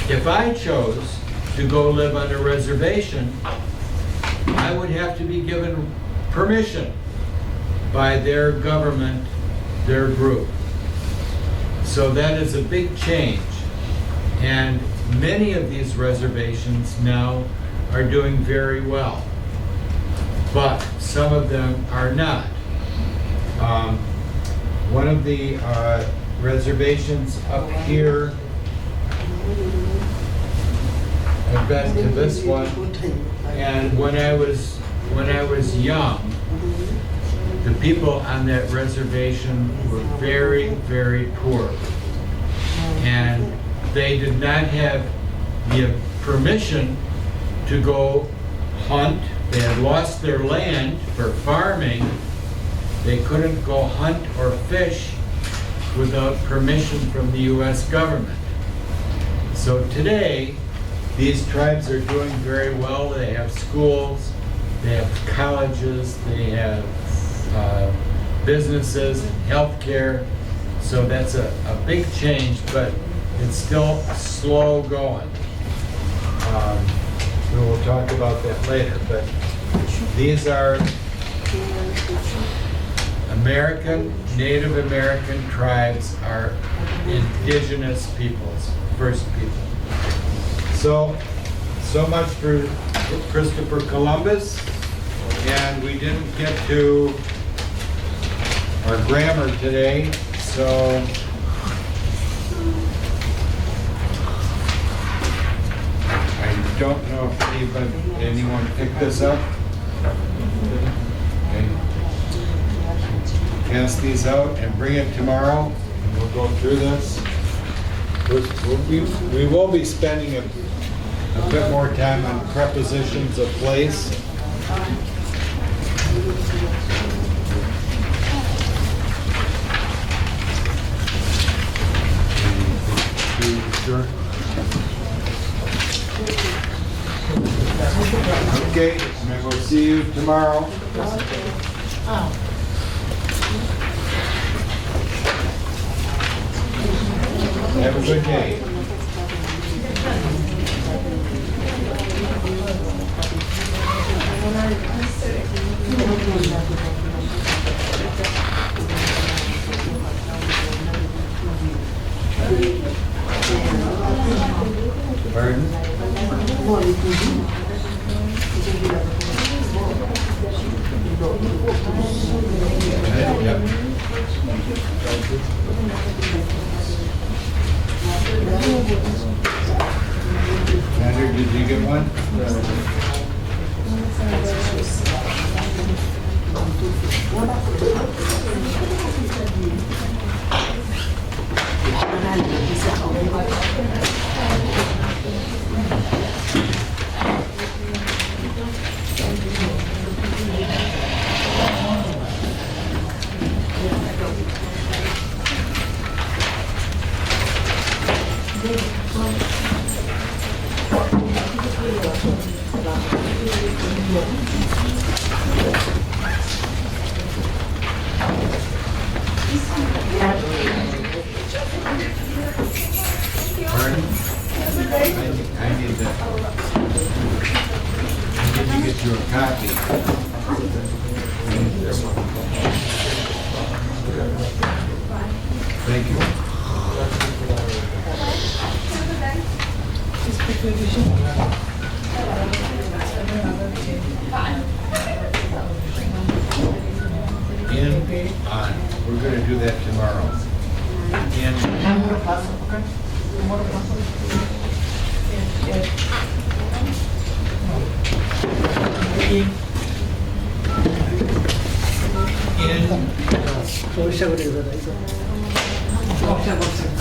If I chose to go live on a reservation, I would have to be given permission by their government, their group. So that is a big change. And many of these reservations now are doing very well. But some of them are not. One of the reservations up here, I've been to this one, and when I was young, the people on that reservation were very, very poor. And they did not have the permission to go hunt. They had lost their land for farming. They couldn't go hunt or fish without permission from the U.S. government. So today, these tribes are doing very well. They have schools, they have colleges, they have businesses, healthcare. So that's a big change, but it's still slow going. We'll talk about that later, but these are Native American tribes are indigenous peoples, first people. So much for Christopher Columbus, and we didn't get to our grammar today, so I don't know if anyone picked this up. Okay. Pass these out and bring it tomorrow, and we'll go through this. We will be spending a bit more time on prepositions of place. Sure. Okay, and we'll see you tomorrow. Have a good day. Pardon? Yep. Andrew, did you get one? get you a copy. Thank you. In, on. We're gonna do that tomorrow. In,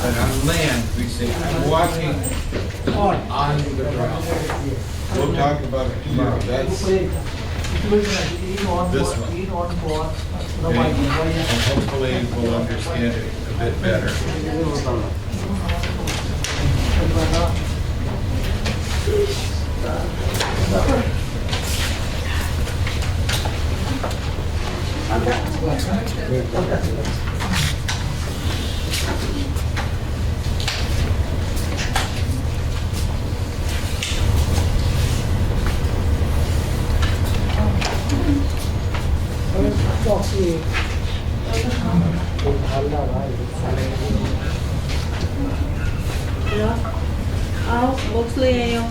and on land, we say, I'm walking on the ground. We'll talk about it tomorrow. That's this one. Okay? And hopefully we'll understand it a bit better.
목소리예요.